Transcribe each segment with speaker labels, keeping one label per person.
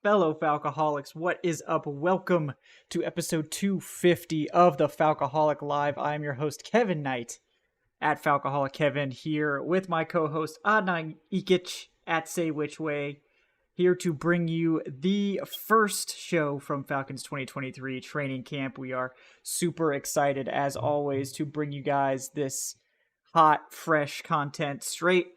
Speaker 1: fellow Falcoholics, what is up? Welcome to episode 250 of the Falcoholic Live. I am your host, Kevin Knight, at Falcoholic Kevin, here with my co-host, Adnan Ikic, at Say Which Way, here to bring you the first show from Falcons 2023 training camp. We are super excited, as always, to bring you guys this hot, fresh content straight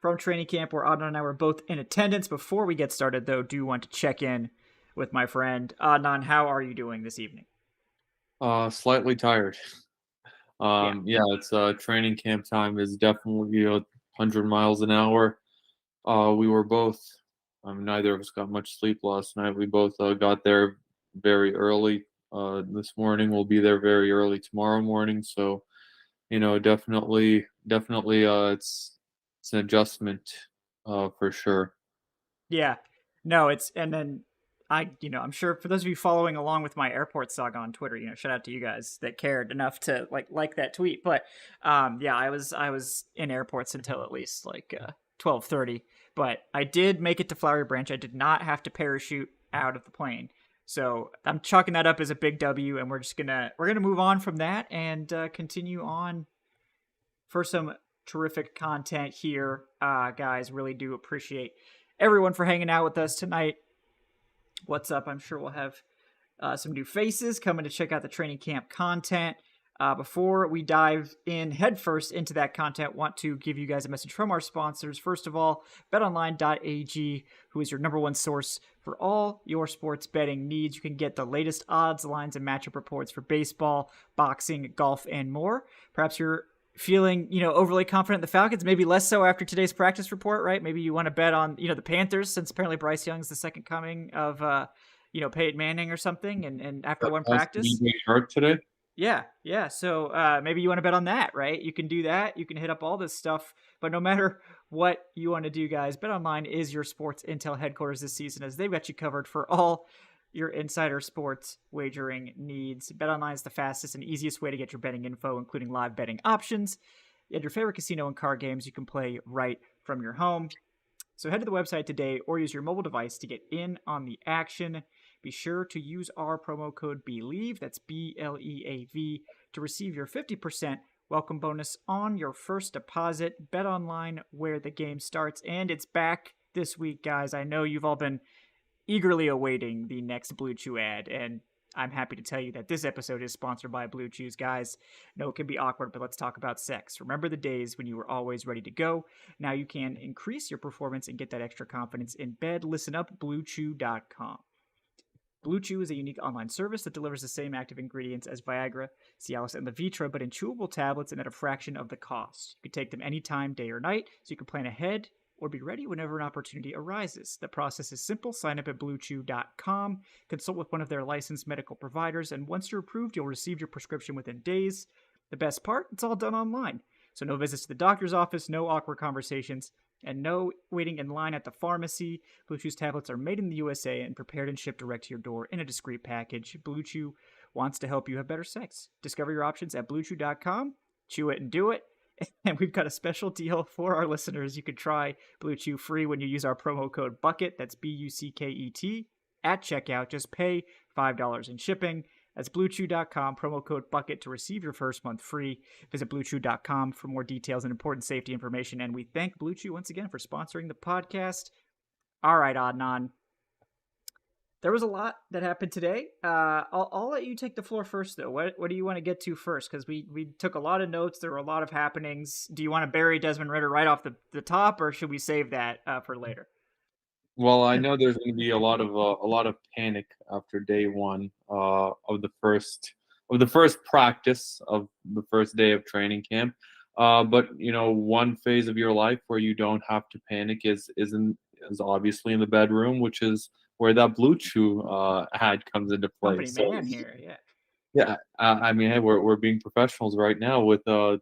Speaker 1: from training camp, where Adnan and I were both in attendance. Before we get started, though, do want to check in with my friend Adnan. How are you doing this evening?
Speaker 2: Slightly tired.
Speaker 1: Yeah,
Speaker 2: Yeah, it's training camp time is definitely 100 miles an hour. We were both, neither of us got much sleep last night. We both got there very early this morning. We'll be there very early tomorrow morning. So, definitely, it's an adjustment for sure.
Speaker 1: yeah. No, it's and then I'm sure for those of you following along with my airport saga on Twitter, shout out to you guys that cared enough to like that tweet. But yeah, I was in airports until at least 12:30. But I did make it to Flowery Branch. I did not have to parachute out of the plane. So I'm chalking that up as a big W, and we're gonna move on from that and continue on for some terrific content here, guys. Really do appreciate everyone for hanging out with us tonight. What's up? I'm sure we'll have some new faces coming to check out the training camp content. Before we dive in headfirst into that content, want to give you guys a message from our sponsors. First of all, betonline.ag, who is your number one source for all your sports betting needs. You can get the latest odds, lines, and matchup reports for baseball, boxing, golf, and more. Perhaps you're feeling, overly confident in the Falcons, maybe less so after today's practice report, right? Maybe you want to bet on, the Panthers, since apparently Bryce Young's the second coming of, Peyton Manning or something, and after one
Speaker 2: Has to
Speaker 1: practice.
Speaker 2: be hurt today.
Speaker 1: Yeah. So maybe you want to bet on that, right? You can do that. You can hit up all this stuff. But no matter what you want to do, guys, BetOnline is your sports intel headquarters this season, as they've got you covered for all your insider sports wagering needs. BetOnline is the fastest and easiest way to get your betting info, including live betting options. You have your favorite casino and card games you can play right from your home. So head to the website today or use your mobile device to get in on the action. Be sure to use our promo code BELIEVE, that's BLEAV, to receive your 50% welcome bonus on your first deposit. Bet online where the game starts, and it's back this week, guys. I know you've all been eagerly awaiting the next Blue Chew ad, and I'm happy to tell you that this episode is sponsored by Blue Chews, guys. No, it can be awkward, but let's talk about sex. Remember the days when you were always ready to go? Now you can increase your performance and get that extra confidence in bed. Listen up, BlueChew.com. Blue Chew is a unique online service that delivers the same active ingredients as Viagra, Cialis, and Levitra, but in chewable tablets and at a fraction of the cost. You can take them anytime, day or night, so you can plan ahead or be ready whenever an opportunity arises. The process is simple. Sign up at BlueChew.com, consult with one of their licensed medical providers, and once you're approved, you'll receive your prescription within days. The best part? It's all done online. So no visits to the doctor's office, no awkward conversations, and no waiting in line at the pharmacy. Blue Chew's tablets are made in the USA and prepared and shipped direct to your door in a discreet package. Blue Chew wants to help you have better sex. Discover your options at BlueChew.com. Chew it and do it. And we've got a special deal for our listeners. You can try Blue Chew free when you use our promo code BUCKET, that's BUCKET, at checkout. Just pay $5 in shipping. That's BlueChew.com, promo code BUCKET to receive your first month free. Visit BlueChew.com for more details and important safety information. And we thank Blue Chew once again for sponsoring the podcast. All right, Adnan. There was a lot that happened today. I'll let you take the floor first, though. What do you want to get to first? Because we took a lot of notes. There were a lot of happenings. Do you want to bury Desmond Ridder right off the top, or should we save that for later?
Speaker 2: Well, I know there's going to be a lot of panic after day one of the first practice of the first day of training camp. But one phase of your life where you don't have to panic is obviously in the bedroom, which is where that Blue Chew ad comes into play.
Speaker 1: Company
Speaker 2: So
Speaker 1: man here, yeah.
Speaker 2: yeah, I mean, hey, we're being professionals right now with with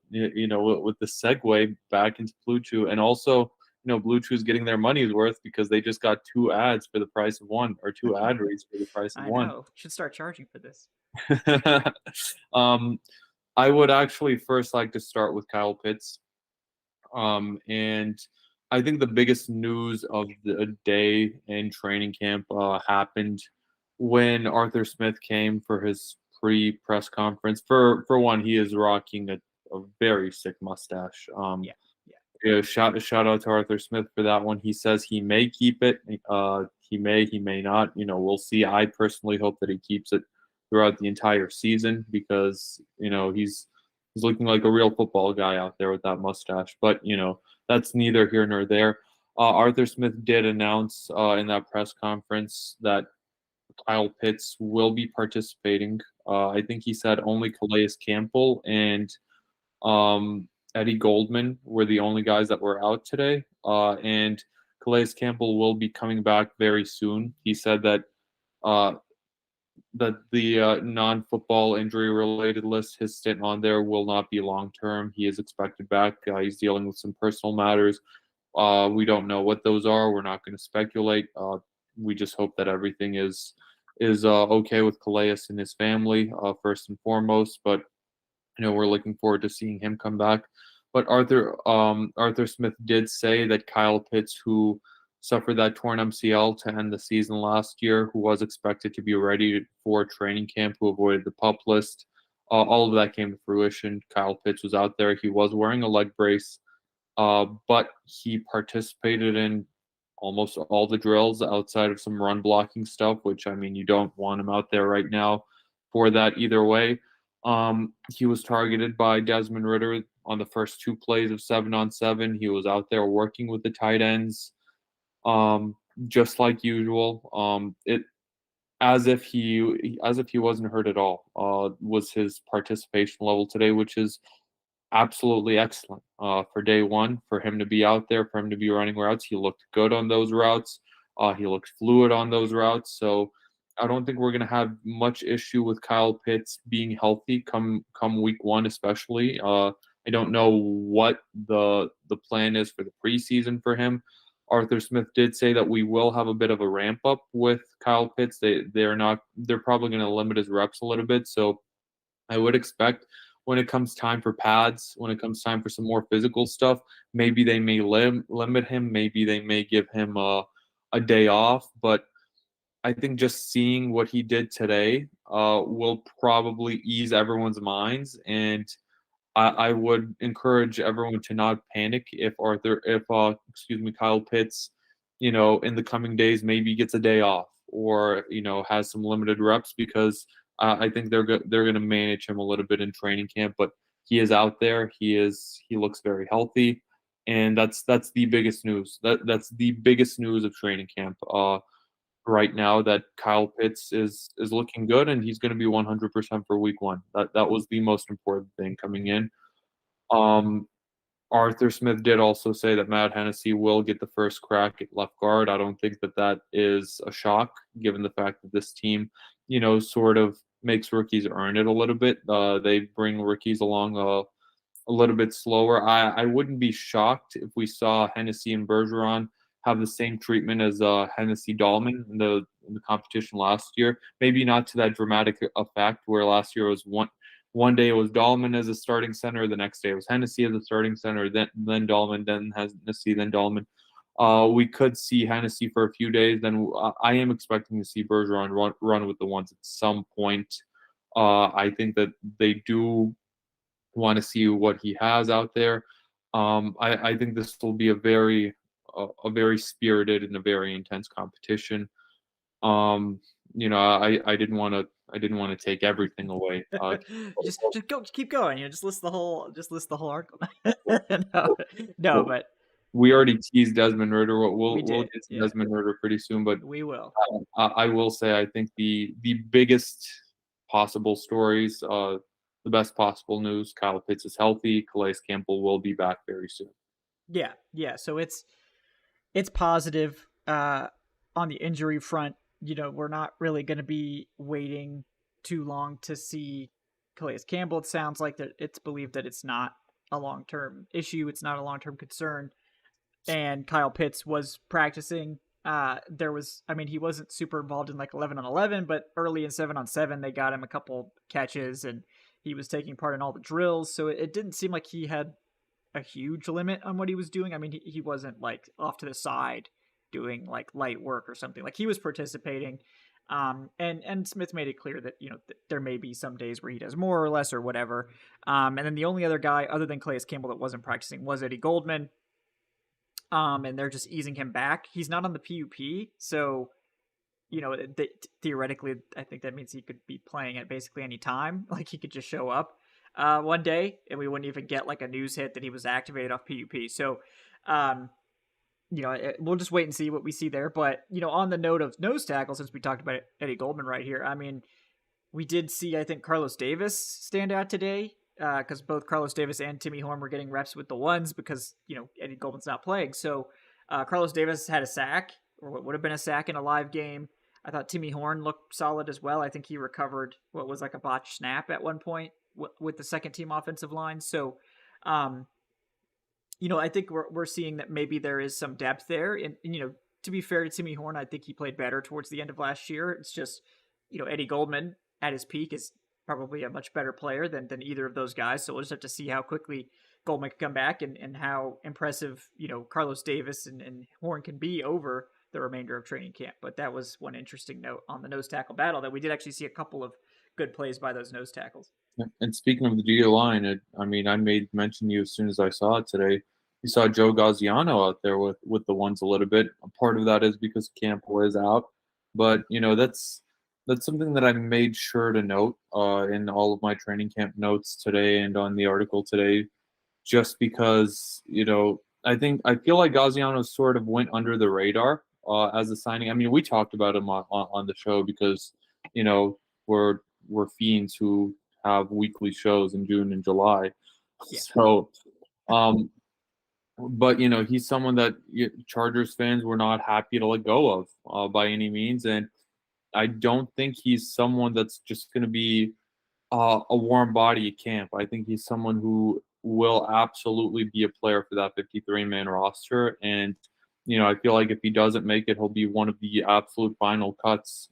Speaker 2: the segue back into Blue Chew, and also Blue Chew's getting their money's worth because they just got two ads for the price of one, or two ad reads for the price of
Speaker 1: I
Speaker 2: one.
Speaker 1: know. Should start charging for this.
Speaker 2: um, I would actually first like to start with Kyle Pitts, and I think the biggest news of the day in training camp happened when Arthur Smith came for his pre-press conference. For one, he is rocking a very sick mustache.
Speaker 1: Yeah, yeah.
Speaker 2: Yeah, shout out to Arthur Smith for that one. He says he may keep it. He may not. We'll see. I personally hope that he keeps it throughout the entire season because he's looking like a real football guy out there with that mustache. But that's neither here nor there. Arthur Smith did announce in that press conference that Kyle Pitts will be participating. I think he said only Calais Campbell and Eddie Goldman were the only guys that were out today. And Calais Campbell will be coming back very soon. He said uh, that the non-football injury-related list, his stint on there will not be long-term. He is expected back. He's dealing with some personal matters. We don't know what those are. We're not going to speculate. We just hope that everything is okay with Calais and his family first and foremost. But we're looking forward to seeing him come back. But Arthur Smith did say that Kyle Pitts, who suffered that torn MCL to end the season last year, who was expected to be ready for training camp, who avoided the PUP list, all of that came to fruition. Kyle Pitts was out there. He was wearing a leg brace, but he participated in almost all the drills outside of some run blocking stuff, which, I mean, you don't want him out there right now for that either way. He was targeted by Desmond Ridder on the first two plays of 7-on-7. He was out there working with the tight ends, just like usual. It as if he wasn't hurt at all. Was his participation level today, which is absolutely excellent for day one. For him to be out there, for him to be running routes, he looked good on those routes. He looked fluid on those routes. So I don't think we're going to have much issue with Kyle Pitts being healthy come week one, especially. I don't know what the plan is for the preseason for him. Arthur Smith did say that we will have a bit of a ramp up with Kyle Pitts. They're probably going to limit his reps a little bit. So I would expect when it comes time for pads, when it comes time for some more physical stuff, maybe they may limit him. Maybe they may give him a day off. But I think just seeing what he did today will probably ease everyone's minds. And I would encourage everyone to not panic if Kyle Pitts, in the coming days maybe gets a day off or has some limited reps because I think they're going to manage him a little bit in training camp. But he is out there. He looks very healthy, and that's the biggest news. That's the biggest news of training camp right now. That Kyle Pitts is looking good, and he's going to be 100% for week one. That was the most important thing coming in. Arthur Smith did also say that Matt Hennessy will get the first crack at left guard. I don't think that is a shock, given the fact that this team, sort of makes rookies earn it a little bit. They bring rookies along a little bit slower. I wouldn't be shocked if we saw Hennessy and Bergeron have the same treatment as Hennessy Dahlman in the competition last year. Maybe not to that dramatic effect where last year was one day it was Dahlman as a starting center, the next day it was Hennessy as a starting center, then Dahlman, then Hennessy, then Dahlman. We could see Hennessy for a few days. Then I am expecting to see Bergeron run with the ones at some point. I think that they do want to see what he has out there. I think this will be a very spirited and a very intense competition. I didn't want to take everything away.
Speaker 1: just keep going. Just list the whole article. no, but
Speaker 2: we already teased Desmond Ridder. We'll get to
Speaker 1: yeah.
Speaker 2: Desmond Ridder pretty soon, but
Speaker 1: we will.
Speaker 2: I will say I think the biggest possible stories, the best possible news: Kyle Pitts is healthy. Calais Campbell will be back very soon.
Speaker 1: Yeah. So it's positive on the injury front. We're not really going to be waiting too long to see Calais Campbell. It sounds like that it's believed that it's not a long-term issue. It's not a long-term concern. And Kyle Pitts was practicing. He wasn't super involved in like 11-on-11, but early in 7-on-7, they got him a couple catches and he was taking part in all the drills. So it didn't seem like he had a huge limit on what he was doing. I mean, he wasn't like off to the side doing like light work or something. Like he was participating. And Smith made it clear that there may be some days where he does more or less or whatever. And then the only other guy other than Calais Campbell that wasn't practicing was Eddie Goldman. And they're just easing him back. He's not on the PUP, so theoretically, I think that means he could be playing at basically any time. Like he could just show up one day, and we wouldn't even get like a news hit that he was activated off PUP. So, we'll just wait and see what we see there. But on the note of nose tackle, since we talked about Eddie Goldman right here, I mean, we did see I think Carlos Davis stand out today because both Carlos Davis and Timmy Horn were getting reps with the ones because Eddie Goldman's not playing. So Carlos Davis had a sack, or what would have been a sack in a live game. I thought Timmy Horn looked solid as well. I think he recovered what was like a botched snap at one point with the second team offensive line. So, I think we're seeing that maybe there is some depth there. And to be fair to Timmy Horn, I think he played better towards the end of last year. It's just, Eddie Goldman at his peak is probably a much better player than either of those guys. So we'll just have to see how quickly Goldman can come back and how impressive, Carlos Davis and Horn can be over the remainder of training camp. But that was one interesting note on the nose tackle battle, that we did actually see a couple of good plays by those nose tackles.
Speaker 2: And speaking of the D line, I made mention to you as soon as I saw it today. You saw Joe Gaziano out there with the ones a little bit. A part of that is because Campbell is out, but that's something that I made sure to note in all of my training camp notes today and on the article today, just because I feel like Gaziano sort of went under the radar as a signing. I mean, we talked about him on the show because we're fiends who have weekly shows in June and July. Yeah. So, but he's someone that Chargers fans were not happy to let go of by any means, and I don't think he's someone that's just going to be a warm body at camp. I think he's someone who will absolutely be a player for that 53-man roster, and I feel like if he doesn't make it, he'll be one of the absolute final cuts.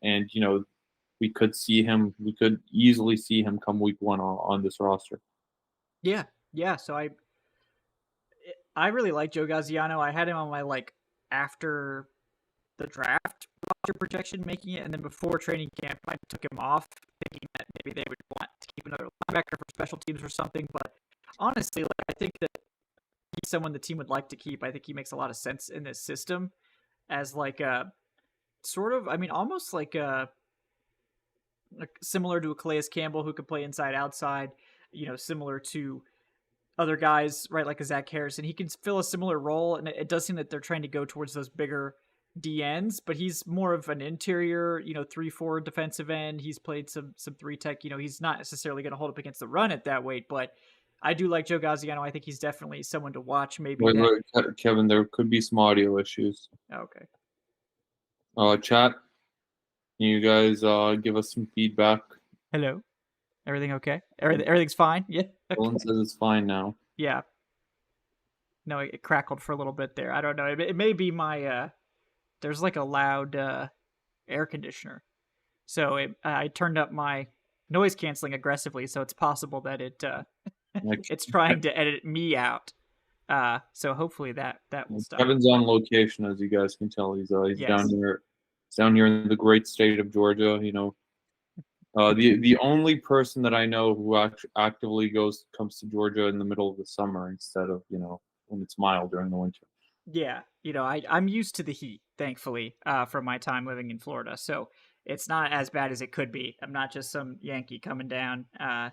Speaker 2: And we could easily see him come week one on this roster.
Speaker 1: Yeah. So I really like Joe Gaziano. I had him on my after the draft roster projection making it, and then before training camp I took him off thinking that maybe they would want to keep another linebacker for special teams or something. But honestly, I think that he's someone the team would like to keep. I think he makes a lot of sense in this system as a sort of, almost similar to a Calais Campbell who could play inside outside, similar to other guys, right? Like a Zach Harrison. He can fill a similar role, and it does seem that they're trying to go towards those bigger DNs, but he's more of an interior, 3-4 defensive end. He's played some 3-tech. He's not necessarily going to hold up against the run at that weight, but I do like Joe Gaziano. I think he's definitely someone to watch. Maybe
Speaker 2: wait, Kevin, there could be some audio issues.
Speaker 1: Okay.
Speaker 2: Chat, can you guys give us some feedback?
Speaker 1: Hello. Everything okay? Everything's fine? Yeah. Okay.
Speaker 2: Dylan says it's fine now.
Speaker 1: Yeah. No, it crackled for a little bit there. I don't know. It may be my there's a loud air conditioner. So I turned up my noise canceling aggressively, so it's possible that it's trying to edit me out. So hopefully that will stop.
Speaker 2: Kevin's on location, as you guys can tell. He's yes. down here in the great state of Georgia. The only person that I know who actively comes to Georgia in the middle of the summer instead of when it's mild during the winter.
Speaker 1: Yeah, I'm used to the heat, thankfully, from my time living in Florida, so it's not as bad as it could be. I'm not just some Yankee coming down. I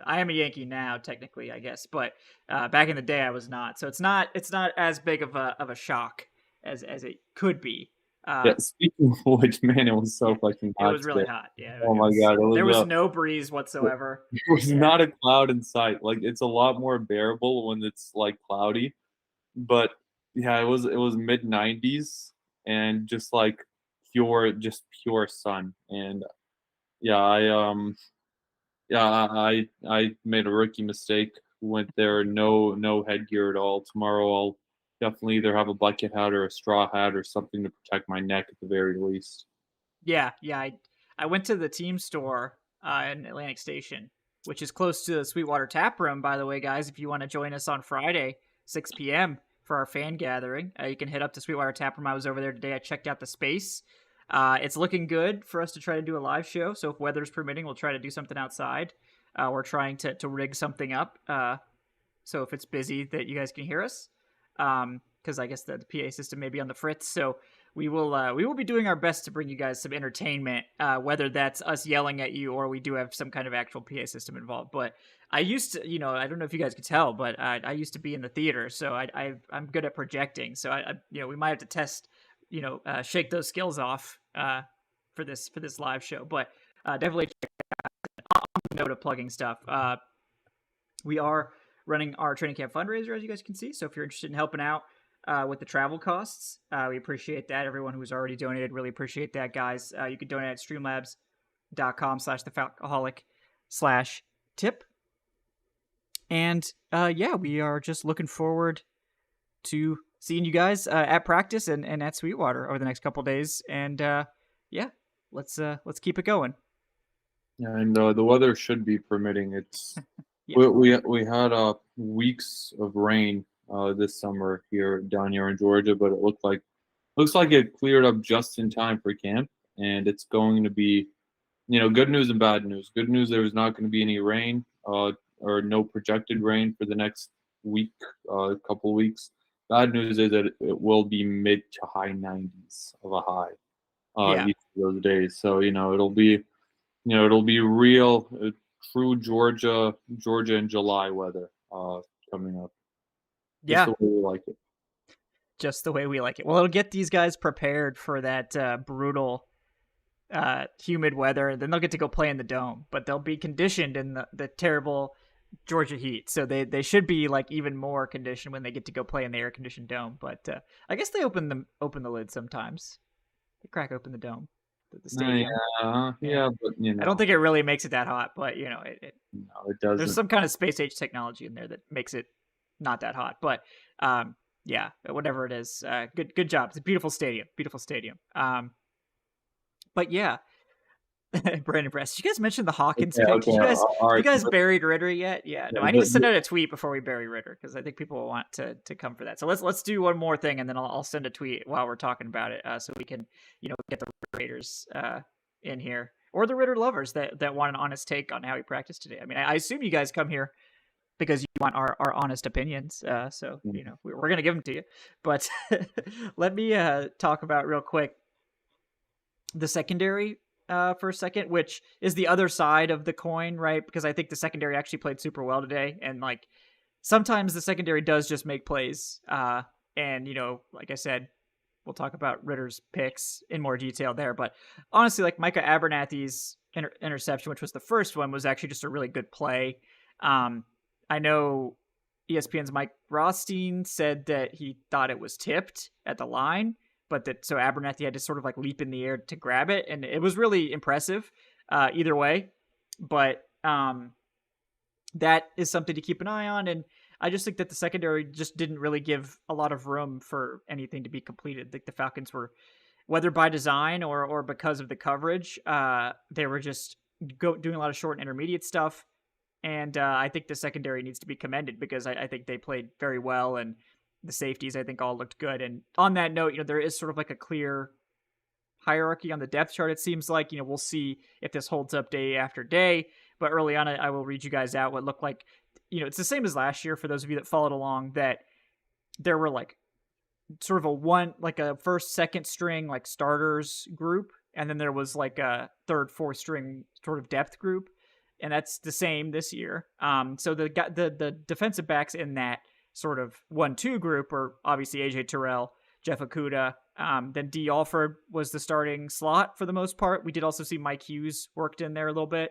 Speaker 1: am a Yankee now, technically, I guess, but back in the day, I was not. So it's not as big of a shock as it could be.
Speaker 2: Yeah, speaking of which, man, it was so fucking hot.
Speaker 1: It was really hot. Yeah.
Speaker 2: Oh my god,
Speaker 1: there was no breeze whatsoever.
Speaker 2: There was not a cloud in sight. It's a lot more bearable when it's cloudy, but yeah, it was mid-90s and just pure sun. And yeah, I made a rookie mistake. Went there no headgear at all. Tomorrow I'll definitely either have a bucket hat or a straw hat or something to protect my neck at the very least.
Speaker 1: Yeah. I went to the team store in Atlantic Station which is close to the Sweetwater Tap Room, by the way, guys. If you want to join us on Friday, 6 p.m. for our fan gathering, you can head up to Sweetwater Tap Room. I was over there today. I checked out the space. It's looking good for us to try to do a live show. So if weather's permitting, we'll try to do something outside. We're trying to rig something up. So if it's busy, that you guys can hear us. Because I guess the PA system may be on the fritz. So we will be doing our best to bring you guys some entertainment, whether that's us yelling at you or we do have some kind of actual PA system involved. But I used to, I don't know if you guys could tell, but I used to be in the theater, so I'm good at projecting. So we might have to test, shake those skills off for this live show. But definitely check out on the note of plugging stuff. We are running our training camp fundraiser, as you guys can see. So if you're interested in helping out with the travel costs, we appreciate that. Everyone who's already donated, really appreciate that, guys. You can donate at streamlabs.com/thefalcoholic/tip. And we are just looking forward to seeing you guys at practice and at Sweetwater over the next couple days. And let's keep it going.
Speaker 2: Yeah, and the weather should be permitting. It's
Speaker 1: Yeah.
Speaker 2: we had weeks of rain this summer down here in Georgia, but it looks like it cleared up just in time for camp, and it's going to be, good news and bad news. Good news, there's not going to be any rain or no projected rain for the next week, couple weeks. Bad news is that it will be mid to high 90s of a high each of those days. So it'll be real true Georgia in July weather coming up.
Speaker 1: Just
Speaker 2: the way we like it.
Speaker 1: Just the way we like it. Well, it'll get these guys prepared for that brutal, humid weather, and then they'll get to go play in the dome. But they'll be conditioned in the terrible Georgia heat, so they should be like even more conditioned when they get to go play in the air-conditioned dome. But I guess they open the lid sometimes. They crack open the dome, the stadium.
Speaker 2: Yeah, but
Speaker 1: I don't think it really makes it that hot, but
Speaker 2: it doesn't.
Speaker 1: There's some kind of space age technology in there that makes it not that hot. But whatever it is, good job. It's a beautiful stadium. But yeah, Brandon Press, did you guys mention the Hawkins pick?
Speaker 2: Okay,
Speaker 1: you guys buried Ridder yet? Yeah, no, I need to send out a tweet before we bury Ridder, because I think people will want to come for that. So let's do one more thing, and then I'll send a tweet while we're talking about it, so we can get the Raiders in here, or the Ridder lovers that want an honest take on how he practiced today. I mean, I assume you guys come here because you want our honest opinions. So we're gonna give them to you. But let me talk about real quick the secondary for a second, which is the other side of the coin, right? Because I think the secondary actually played super well today, and like sometimes the secondary does just make plays. And like I said, we'll talk about Ridder's picks in more detail there. But honestly, like Micah Abernathy's interception, which was the first one, was actually just a really good play. I know ESPN's Mike Rothstein said that he thought it was tipped at the line, but so Abernathy had to sort of like leap in the air to grab it, and it was really impressive either way. But that is something to keep an eye on, and I just think that the secondary just didn't really give a lot of room for anything to be completed. Like the Falcons were, whether by design or because of the coverage, they were just doing a lot of short and intermediate stuff. And I think the secondary needs to be commended, because I think they played very well, and the safeties I think all looked good. And on that note, there is sort of like a clear hierarchy on the depth chart. It seems like we'll see if this holds up day after day. But early on, I will read you guys out what looked like. It's the same as last year for those of you that followed along, that there were like sort of a first, second string like starters group, and then there was like a third, fourth string sort of depth group. And that's the same this year. So the defensive backs in that sort of 1-2 group are obviously AJ Terrell, Jeff Okudah. Then D. Alford was the starting slot for the most part. We did also see Mike Hughes worked in there a little bit.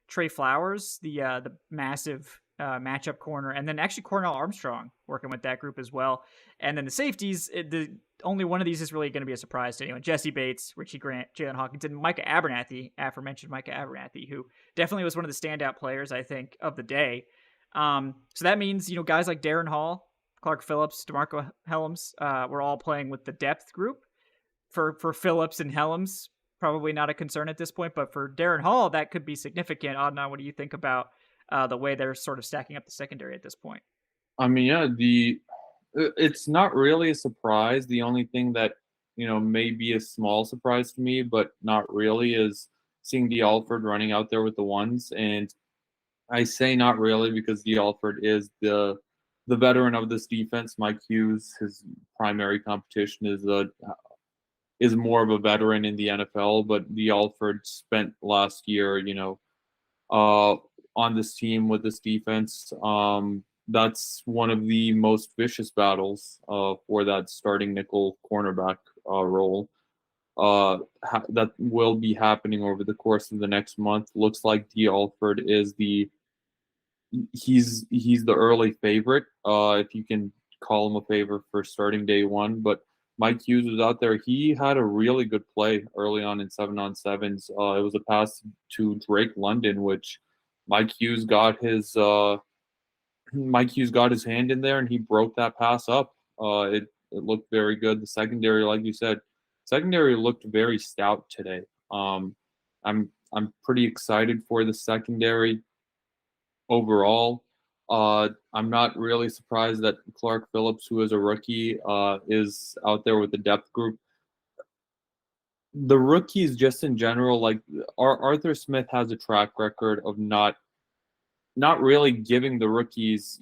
Speaker 1: Trey Flowers, the massive matchup corner, and then actually Cornell Armstrong working with that group as well. And then the safeties, the only one of these is really going to be a surprise to anyone. Jesse Bates, Richie Grant, Jalen Hawkins, and Micah Abernathy, aforementioned Micah Abernathy, who definitely was one of the standout players, I think, of the day. So that means, guys like Darren Hall, Clark Phillips, DeMarco Helms, were all playing with the depth group. For Phillips and Helms, probably not a concern at this point, but for Darren Hall, that could be significant. Adnan, what do you think about the way they're sort of stacking up the secondary at this point.
Speaker 2: I mean, yeah, it's not really a surprise. The only thing that, may be a small surprise to me, but not really, is seeing D. Alford running out there with the ones. And I say not really because D. Alford is the veteran of this defense. Mike Hughes, his primary competition, is more of a veteran in the NFL, but D. Alford spent last year, uh, on this team with this defense. That's one of the most vicious battles for that starting nickel cornerback role. That will be happening over the course of the next month. Looks like D. Alford is he's the early favorite, if you can call him a favorite for starting day one. But Mike Hughes was out there. He had a really good play early on in 7-on-7s. It was a pass to Drake London, which Mike Hughes got his Mike Hughes got his hand in there and he broke that pass up. It looked very good. The secondary, like you said, secondary looked very stout today. I'm pretty excited for the secondary overall. I'm not really surprised that Clark Phillips, who is a rookie, is out there with the depth group. The rookies, just in general, like Arthur Smith has a track record of not really giving the rookies,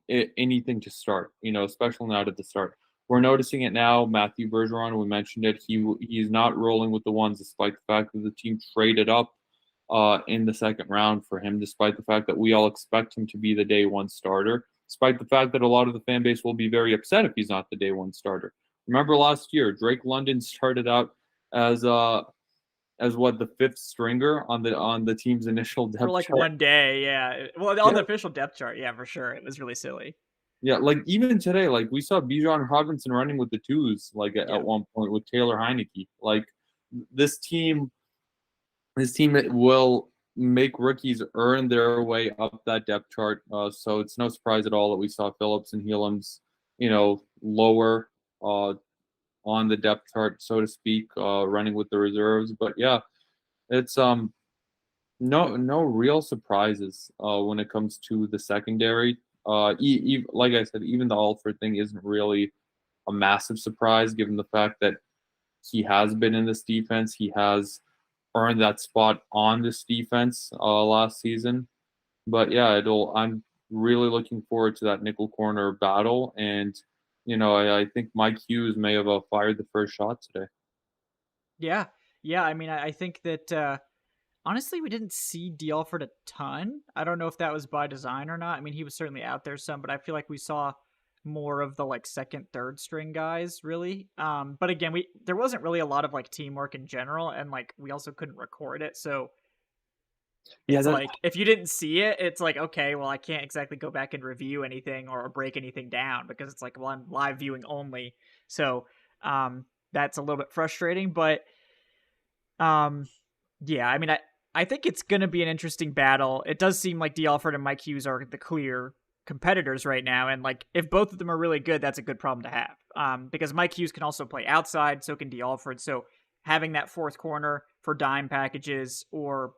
Speaker 2: anything to start, especially not at the start. We're noticing it now. Matthew Bergeron, we mentioned it. He's not rolling with the ones, despite the fact that the team traded up in the second round for him, despite the fact that we all expect him to be the day one starter, despite the fact that a lot of the fan base will be very upset if he's not the day one starter. Remember last year, Drake London started out as what, the fifth stringer on the team's initial depth
Speaker 1: For like
Speaker 2: chart.
Speaker 1: one day, yeah. Well, on the official depth chart, yeah, for sure. It was really silly.
Speaker 2: Yeah, like even today, like we saw Bijan Robinson running with the twos, like at one point with Taylor Heineke. Like this team will make rookies earn their way up that depth chart. So it's no surprise at all that we saw Phillips and Helams, lower on the depth chart, so to speak, running with the reserves. But yeah, it's no real surprises when it comes to the secondary. Like I said, even the Alford thing isn't really a massive surprise given the fact that he has been in this defense. He has earned that spot on this defense last season. But yeah, I'm really looking forward to that nickel corner battle. And, I think Mike Hughes may have fired the first shot today.
Speaker 1: Yeah. Yeah. I mean, I think that honestly, we didn't see D. Alford a ton. I don't know if that was by design or not. I mean, he was certainly out there some, but I feel like we saw more of the like second, third string guys, really. But again, there wasn't really a lot of like teamwork in general, and like we also couldn't record it, so
Speaker 2: Yeah,
Speaker 1: it's like if you didn't see it, it's like okay, well, I can't exactly go back and review anything or break anything down because it's like, well, I'm live viewing only. So that's a little bit frustrating, but um yeah, I mean, I think it's going to be an interesting battle. It does seem like D. Alford and Mike Hughes are the clear competitors right now, and like if both of them are really good, that's a good problem to have. Because Mike Hughes can also play outside, so can D. Alford. So having that fourth corner for dime packages or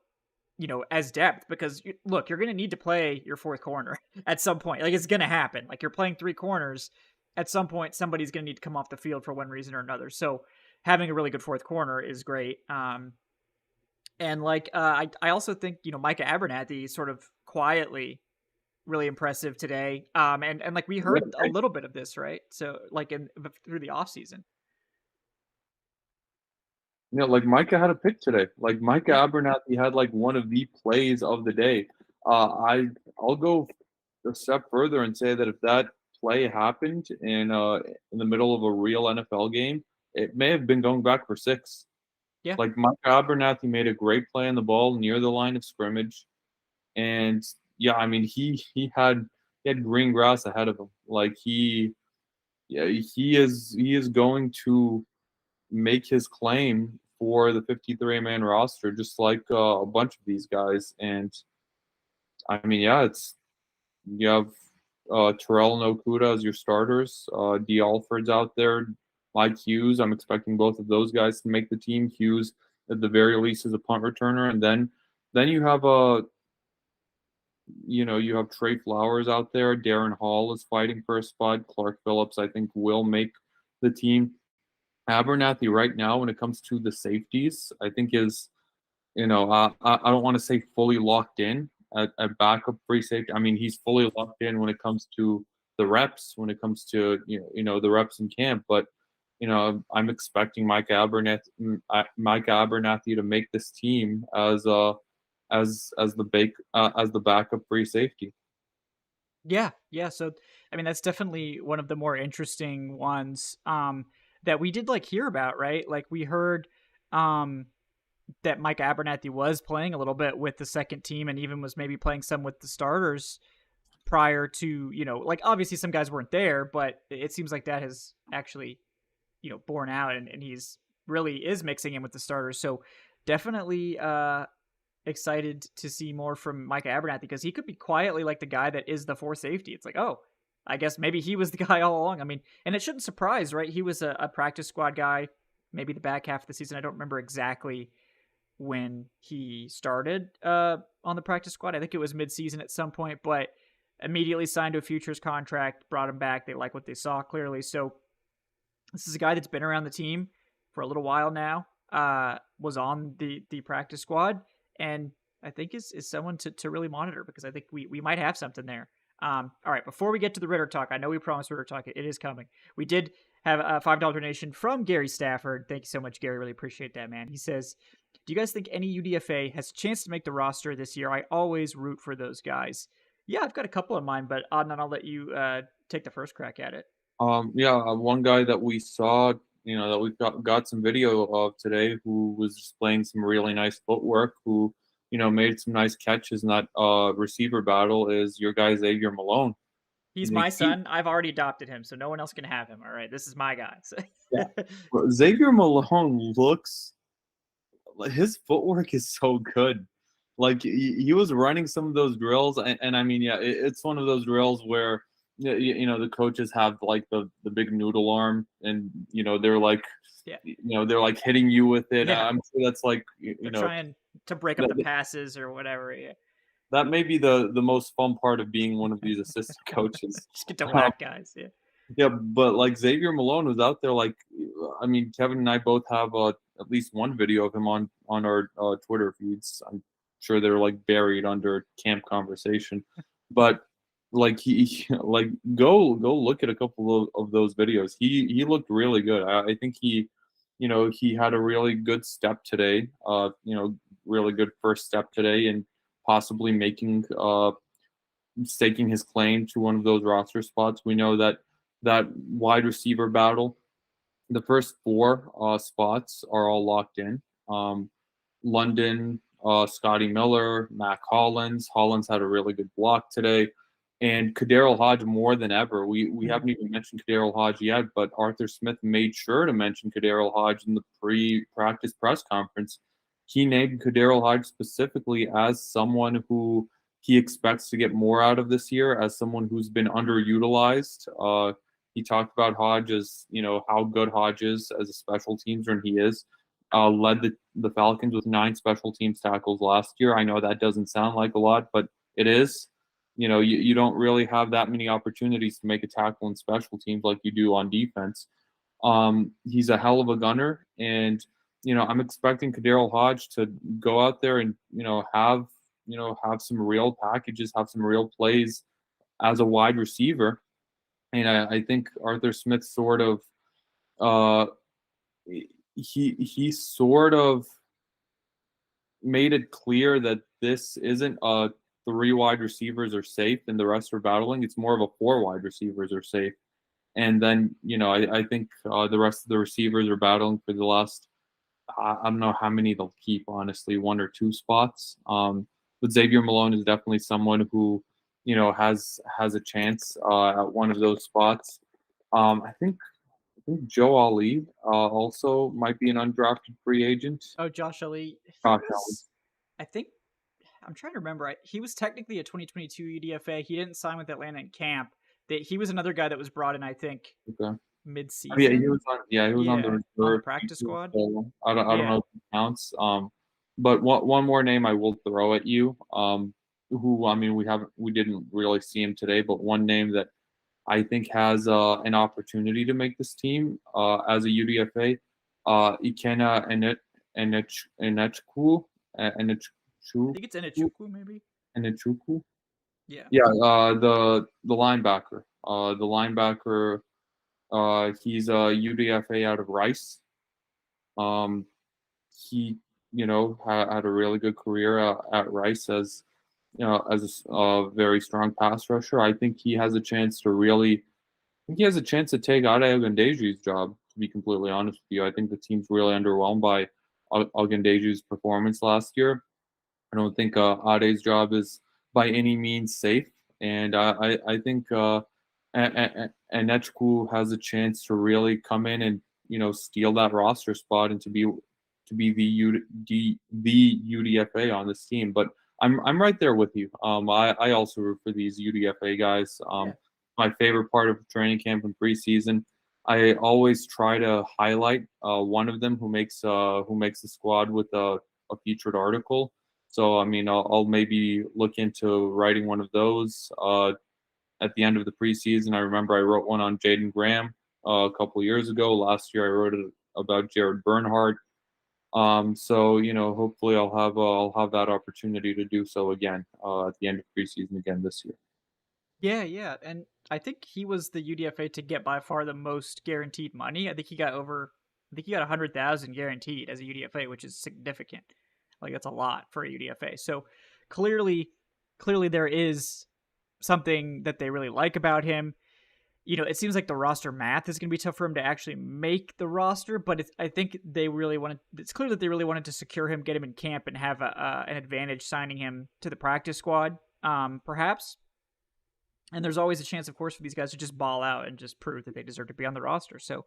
Speaker 1: as depth, because look, you're going to need to play your fourth corner at some point. Like it's going to happen. Like you're playing three corners. At some point, somebody's going to need to come off the field for one reason or another. So having a really good fourth corner is great. And like I also think Micah Abernathy sort of quietly really impressive today. And like we heard a little bit of this, right? So like through the off season.
Speaker 2: Like Micah had a pick today. Like Micah Abernathy had like one of the plays of the day. I'll go a step further and say that if that play happened in the middle of a real NFL game, it may have been going back for 6.
Speaker 1: Yeah.
Speaker 2: Like Micah Abernathy made a great play on the ball near the line of scrimmage, and yeah, I mean he had green grass ahead of him. Like he is going to make his claim for the 53-man roster, just like a bunch of these guys. And I mean, yeah, you have Terrell and Okuda as your starters. D. Alford's out there. Mike Hughes, I'm expecting both of those guys to make the team. Hughes, at the very least, is a punt returner, and then you have You have Trey Flowers out there. Darren Hall is fighting for a spot. Clark Phillips, I think, will make the team. Abernathy right now, when it comes to the safeties, I think is, I don't want to say fully locked in at backup free safety. I mean, he's fully locked in when it comes to the reps, when it comes to the reps in camp. But I'm expecting Mike Abernathy to make this team as the backup free safety.
Speaker 1: Yeah, yeah. So, I mean, that's definitely one of the more interesting ones that we did like hear about, right? Like we heard um, that Mike Abernathy was playing a little bit with the second team, and even was maybe playing some with the starters prior to, like obviously some guys weren't there, but it seems like that has actually, borne out, and he's really is mixing in with the starters. So definitely excited to see more from Micah Abernathy, because he could be quietly like the guy that is the fourth safety. It's like, oh, I guess maybe he was the guy all along. I mean, and it shouldn't surprise, right? He was a practice squad guy, maybe the back half of the season. I don't remember exactly when he started on the practice squad. I think it was mid-season at some point, but immediately signed to a futures contract, brought him back. They like what they saw clearly. So this is a guy that's been around the team for a little while now. Was on the practice squad, and I think is someone to really monitor, because I think we might have something there. All right, before we get to the Ritter talk, I know we promised Ritter talk. It is coming. We did have a $5 donation from Gary Stafford. Thank you so much, Gary. Really appreciate that, man. He says, "Do you guys think any UDFA has a chance to make the roster this year? I always root for those guys." Yeah, I've got a couple in mind, but Adnan, I'll let you take the first crack at it.
Speaker 2: Yeah, one guy that we saw, that we got some video of today, who was displaying some really nice footwork, who, made some nice catches in that receiver battle, is your guy Xavier Malone.
Speaker 1: He's
Speaker 2: And
Speaker 1: my
Speaker 2: he,
Speaker 1: son. I've already adopted him, so no one else can have him. All right, this is my guy.
Speaker 2: yeah, well, Xavier Malone looks, his footwork is so good. Like he was running some of those drills, and I mean, yeah, it's one of those drills where the coaches have like the big noodle arm, and they're like,
Speaker 1: Yeah,
Speaker 2: they're like hitting you with it.
Speaker 1: yeah.
Speaker 2: I'm sure that's like
Speaker 1: They're trying to break up the
Speaker 2: that,
Speaker 1: passes or whatever. Yeah,
Speaker 2: that may be the most fun part of being one of these assistant coaches.
Speaker 1: just get to
Speaker 2: Um,
Speaker 1: whack guys. Yeah,
Speaker 2: yeah, but like Xavier Malone was out there. Like, I mean, Kevin and I both have at least one video of him on our Twitter feeds. I'm sure they're like buried under camp conversation, but like he like go look at a couple of those videos. He looked really good. I think he had a really good step today. Really good first step today, and possibly staking his claim to one of those roster spots. We know that wide receiver battle, the first four spots are all locked in. London, Scotty Miller, Mac Hollins. Hollins had a really good block today. And Kadarrell Hodge more than ever. We haven't even mentioned Kadarrell Hodge yet, but Arthur Smith made sure to mention Kadarrell Hodge in the pre-practice press conference. He named Kadarrell Hodge specifically as someone who he expects to get more out of this year, as someone who's been underutilized. He talked about Hodge as, how good Hodge is as a special teamser, and he is. Led the Falcons with 9 special teams tackles last year. I know that doesn't sound like a lot, but it is. You don't really have that many opportunities to make a tackle in special teams like you do on defense. He's a hell of a gunner, and I'm expecting Kadarrell Hodge to go out there and have some real packages, have some real plays as a wide receiver. And I think Arthur Smith sort of he sort of made it clear that this isn't a 3 wide receivers are safe and the rest are battling. It's more of a 4 wide receivers are safe. And then, I think the rest of the receivers are battling for the last, I don't know how many they'll keep, honestly, 1 or 2 spots. But Xavier Malone is definitely someone who, has a chance at one of those spots. I think Joe Ali also might be an undrafted free agent.
Speaker 1: Oh, Josh Ali. He
Speaker 2: Josh Ali.
Speaker 1: was. I think I'm trying to remember. He was technically a 2022 UDFA. He didn't sign with Atlanta in camp. That he was another guy that was brought in, I think,
Speaker 2: Okay. Oh, yeah, he
Speaker 1: mid-season.
Speaker 2: was on. Yeah, he was on the
Speaker 1: Yeah, on the
Speaker 2: reserve.
Speaker 1: practice squad.
Speaker 2: So I don't
Speaker 1: Yeah.
Speaker 2: know if it counts. But one more name I will throw at you. who I mean we didn't really see him today, but one name that I think has an opportunity to make this team as a UDFA. Ikena Enechku,
Speaker 1: I think it's Enichukwu, maybe.
Speaker 2: Enechukwu.
Speaker 1: Yeah.
Speaker 2: Yeah, the linebacker. The linebacker. He's a UDFA out of Rice. Um, he, had a really good career at Rice as, as a very strong pass rusher. I think he has a chance to really. I think he has a chance to take Ade Ogundeji's job. To be completely honest with you, I think the team's really underwhelmed by Ogundeji's performance last year. I don't think Ade's job is by any means safe, and I think Anechku has a chance to really come in and steal that roster spot and to be the UDFA on this team. But I'm right there with you. I also root for these UDFA guys.
Speaker 1: Yeah.
Speaker 2: My favorite part of training camp and preseason. I always try to highlight one of them who makes the squad with a featured article. So I mean, I'll maybe look into writing one of those at the end of the preseason. I remember I wrote one on Jaden Graham a couple years ago. Last year I wrote it about Jared Bernhardt. So hopefully I'll have that opportunity to do so again at the end of preseason again this year.
Speaker 1: Yeah, yeah, and I think he was the UDFA to get by far the most guaranteed money. I think he got 100,000 guaranteed as a UDFA, which is significant. Like that's a lot for a UDFA. So clearly there is something that they really like about him. It seems like the roster math is going to be tough for him to actually make the roster, but I think it's clear that they really wanted to secure him, get him in camp, and have an advantage signing him to the practice squad, perhaps. And there's always a chance, of course, for these guys to just ball out and just prove that they deserve to be on the roster. So,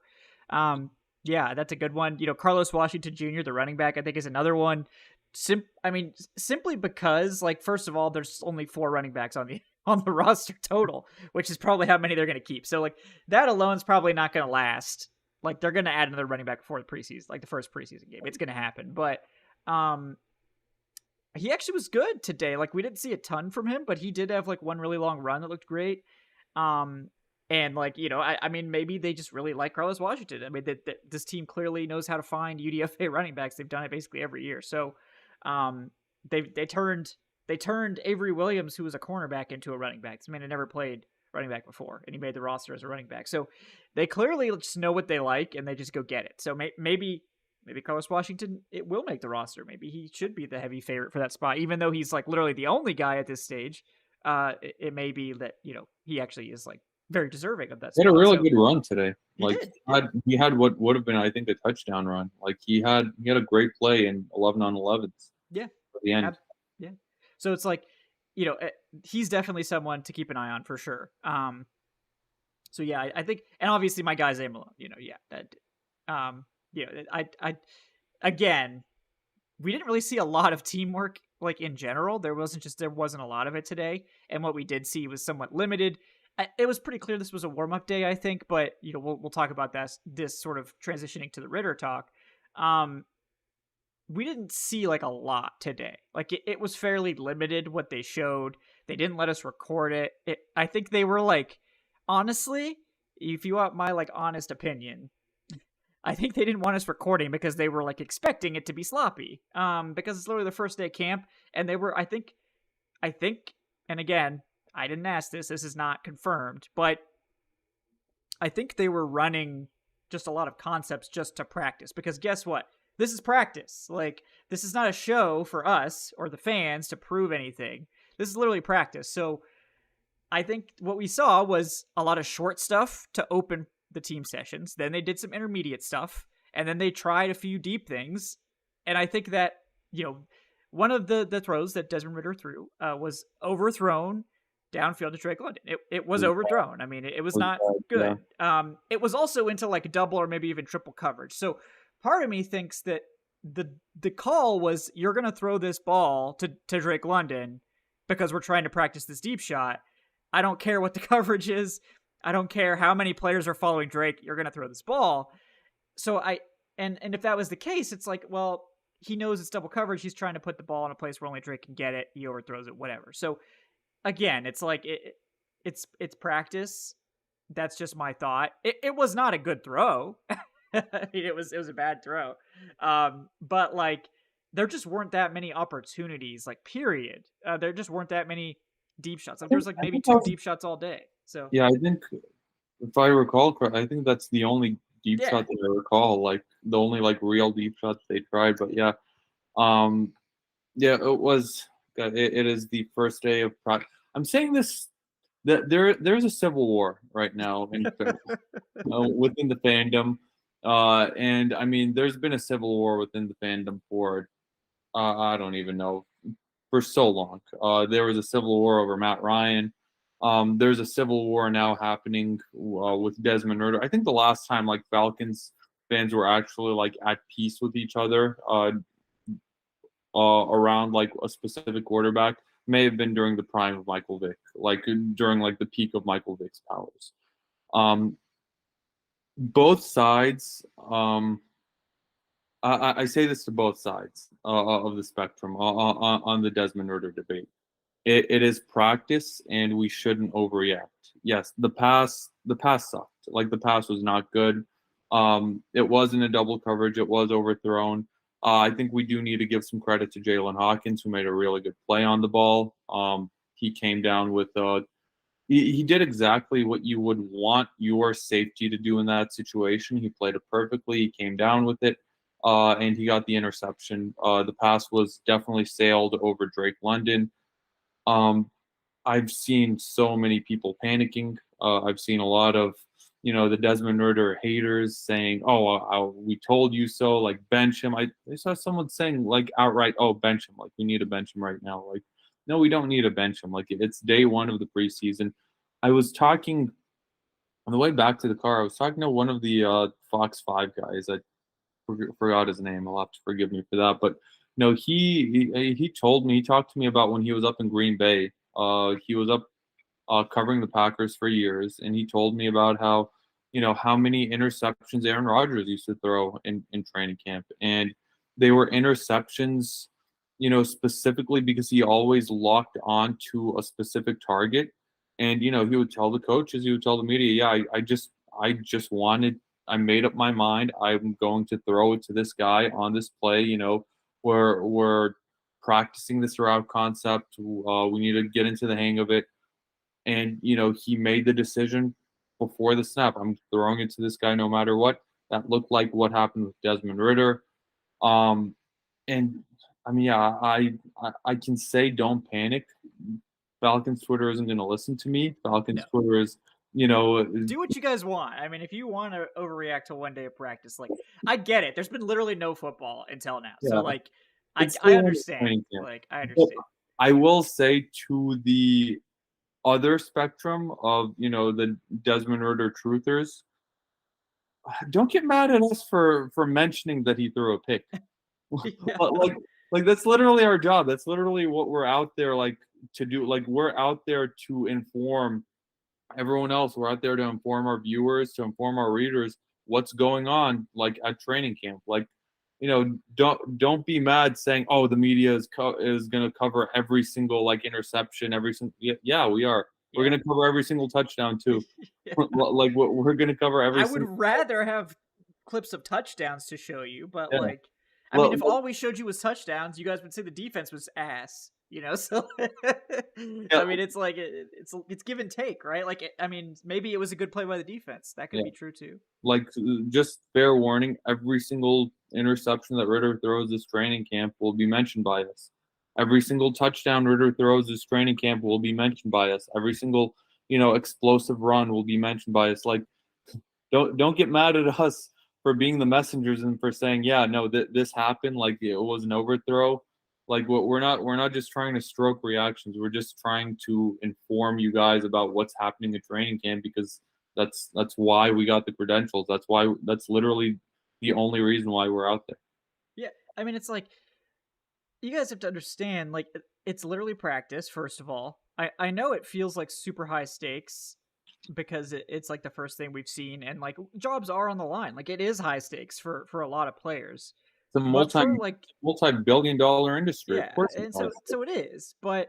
Speaker 1: yeah, that's a good one. Carlos Washington Jr., the running back, I think is another one. Simply because, like, first of all, there's only 4 running backs on the roster total, which is probably how many they're going to keep. So, like, that alone is probably not going to last. Like, they're going to add another running back before the preseason, like the first preseason game. It's going to happen. But he actually was good today. Like, we didn't see a ton from him, but he did have like one really long run that looked great. And like, I mean, maybe they just really like Carlos Washington. I mean, this team clearly knows how to find UDFA running backs. They've done it basically every year. So, they turned Avery Williams, who was a cornerback, into a running back. This man had never played running back before, and he made the roster as a running back. So they clearly just know what they like, and they just go get it. So maybe Carlos Washington, it will make the roster. Maybe he should be the heavy favorite for that spot, even though he's like literally the only guy at this stage. It may be that he actually is like very deserving of that spot.
Speaker 2: He had a really good run today.
Speaker 1: He
Speaker 2: had what would have been, I think, a touchdown run. Like he had a great play in 11 on 11s.
Speaker 1: Yeah.
Speaker 2: At the end.
Speaker 1: Yeah. So it's like, he's definitely someone to keep an eye on for sure. So yeah, I think, and obviously my guy's Malone, again, we didn't really see a lot of teamwork, like in general. There wasn't a lot of it today. And what we did see was somewhat limited. It was pretty clear this was a warm-up day, I think, but we'll talk about this sort of transitioning to the Ridder talk. We didn't see like a lot today. Like it was fairly limited what they showed. They didn't let us record it. I think they were like, honestly, if you want my like honest opinion, I think they didn't want us recording because they were like expecting it to be sloppy. Because it's literally the first day of camp, and they were, I think, and again, I didn't ask this. This is not confirmed, but I think they were running just a lot of concepts just to practice. Because guess what? This is practice. Like, this is not a show for us or the fans to prove anything. This is literally practice. So I think what we saw was a lot of short stuff to open the team sessions. Then they did some intermediate stuff, and then they tried a few deep things. And I think that, one of the throws that Desmond Ridder threw was overthrown downfield to Drake London. It was overthrown. I mean, it was not good. Yeah. It was also into like double or maybe even triple coverage. So part of me thinks that the call was, you're going to throw this ball to Drake London because we're trying to practice this deep shot. I don't care what the coverage is. I don't care how many players are following Drake. You're going to throw this ball. So and if that was the case, it's like, well, he knows it's double coverage. He's trying to put the ball in a place where only Drake can get it. He overthrows it, whatever. So again, it's like it's practice. That's just my thought. It was not a good throw. It was a bad throw. But like there just weren't that many opportunities. Like period. There just weren't that many deep shots. Like there was like
Speaker 2: I
Speaker 1: maybe
Speaker 2: think
Speaker 1: two deep shots all day. So
Speaker 2: yeah, I think if I recall correct, I think that's the only deep
Speaker 1: yeah,
Speaker 2: shot that I recall, like the only like real deep shot they tried. But yeah, um, yeah, it was. It is the first day of practice. I'm saying this that there's a civil war right now within the fandom, and I mean there's been a civil war within the fandom for I don't even know for so long. There was a civil war over Matt Ryan. There's a civil war now happening with Desmond Ridder. I think the last time like Falcons fans were actually like at peace with each other around like a specific quarterback may have been during the prime of Michael Vick, like during like the peak of Michael Vick's powers. Um, both sides. I say this to both sides of the spectrum on the Desmond Ridder debate. It is practice, and we shouldn't overreact. Yes, the pass sucked. Like the pass was not good. It wasn't a double coverage. It was overthrown. I think we do need to give some credit to Jalen Hawkins, who made a really good play on the ball. He came down with he did exactly what you would want your safety to do in that situation. He played it perfectly. He came down with it, and he got the interception. The pass was definitely sailed over Drake London. Um, I've seen so many people panicking. I've seen a lot of, the Desmond Ridder haters saying, "Oh, we told you so." Like bench him. I saw someone saying like outright, "Oh, bench him." Like we need to bench him right now. Like, no, we don't need to bench him. Like it's day one of the preseason. I was talking on the way back to the car. I was talking to one of the Fox 5 guys. I forgot his name. I'll have to forgive me for that. But no, he told me, he talked to me about when he was up in Green Bay. He was up covering the Packers for years, and he told me about how many interceptions Aaron Rodgers used to throw in training camp, and they were interceptions, specifically because he always locked on to a specific target, and he would tell the coaches, he would tell the media, yeah, I just wanted. I made up my mind. I'm going to throw it to this guy on this play. We're practicing this route concept. We need to get into the hang of it. And he made the decision before the snap. I'm throwing it to this guy no matter what. That looked like what happened with Desmond Ridder. And I mean, yeah, I can say don't panic. Falcons Twitter isn't going to listen to me. Falcons
Speaker 1: no.
Speaker 2: Twitter is,
Speaker 1: Do what you guys want. I mean, if you want to overreact to one day of practice, like I get it. There's been literally no football until now, so
Speaker 2: yeah,
Speaker 1: like
Speaker 2: it's
Speaker 1: I
Speaker 2: still in the
Speaker 1: understand.
Speaker 2: training camp.
Speaker 1: Like I
Speaker 2: But
Speaker 1: understand.
Speaker 2: I will say to the other spectrum of the Desmond Ridder truthers, don't get mad at us for mentioning that he threw a pick.
Speaker 1: Yeah.
Speaker 2: But like that's literally our job. That's literally what we're out there like to do. Like we're out there to inform everyone else. We're out there to inform our viewers, to inform our readers what's going on like at training camp. Like, don't be mad saying, "Oh, the media is going to cover every single like interception, every single." Yeah, we are. We're
Speaker 1: Yeah.
Speaker 2: going to cover every single touchdown too.
Speaker 1: Yeah.
Speaker 2: Like we're going to cover every
Speaker 1: I would
Speaker 2: single.
Speaker 1: rather have clips of touchdowns to show you, but
Speaker 2: Yeah.
Speaker 1: like, I mean,
Speaker 2: Well,
Speaker 1: if all we showed you was touchdowns, you guys would say the defense was ass. So
Speaker 2: yeah,
Speaker 1: I mean, it's like it's give and take, right? Like, I mean, maybe it was a good play by the defense. That could
Speaker 2: yeah.
Speaker 1: be true too.
Speaker 2: Like just fair warning, every single interception that Ridder throws this training camp will be mentioned by us. Every single touchdown Ridder throws this training camp will be mentioned by us. Every single explosive run will be mentioned by us. Like don't get mad at us for being the messengers and for saying, yeah, no, this happened, like it was an overthrow. Like we're not just trying to stroke reactions. We're just trying to inform you guys about what's happening at training camp, because that's why we got the credentials. That's literally the only reason why we're out there.
Speaker 1: Yeah, I mean, it's like you guys have to understand, like it's literally practice. First of all, I know it feels like super high stakes because it's like the first thing we've seen, and like jobs are on the line. Like it is high stakes for a lot of players.
Speaker 2: It's a
Speaker 1: but for like,
Speaker 2: multi-billion-dollar industry. Of
Speaker 1: yeah,
Speaker 2: course it's
Speaker 1: and so
Speaker 2: positive.
Speaker 1: so it is, but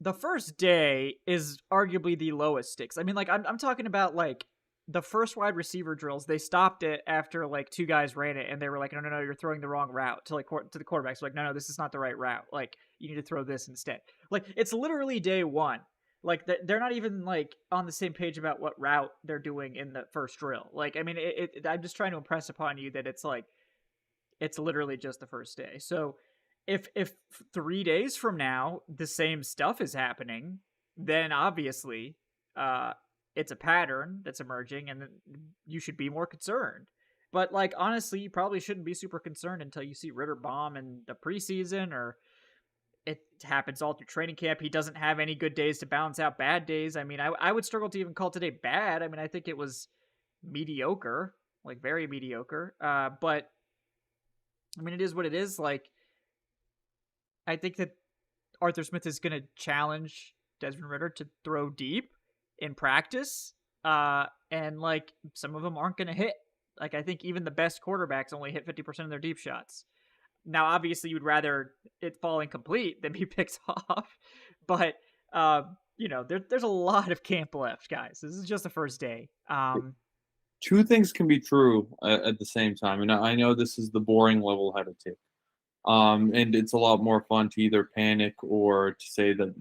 Speaker 1: the first day is arguably the lowest stakes. I mean, like I'm talking about like the first wide receiver drills. They stopped it after like two guys ran it, and they were like, "No, you're throwing the wrong route." To like to the quarterbacks, like, "No, this is not the right route. Like, you need to throw this instead." Like, it's literally day one. Like they're not even like on the same page about what route they're doing in the first drill. Like, I mean, I'm just trying to impress upon you that it's like it's literally just the first day. So if 3 days from now the same stuff is happening, then obviously uh it's a pattern that's emerging, and you should be more concerned. But like honestly, you probably shouldn't be super concerned until you see Ritter bomb in the preseason, or it happens all through training camp. He doesn't have any good days to balance out bad days. I mean, I would struggle to even call today bad. I mean, I think it was mediocre, like very mediocre. But I mean, it is what it is. Like, I think that Arthur Smith is going to challenge Desmond Ridder to throw deep in practice. And like some of them aren't going to hit. Like, I think even the best quarterbacks only hit 50% of their deep shots. Now, obviously, you'd rather it fall incomplete than be picked off. But, there's a lot of camp left, guys. This is just the first day.
Speaker 2: Two things can be true at the same time, and I know this is the boring level-headed take. And it's a lot more fun to either panic or to say that,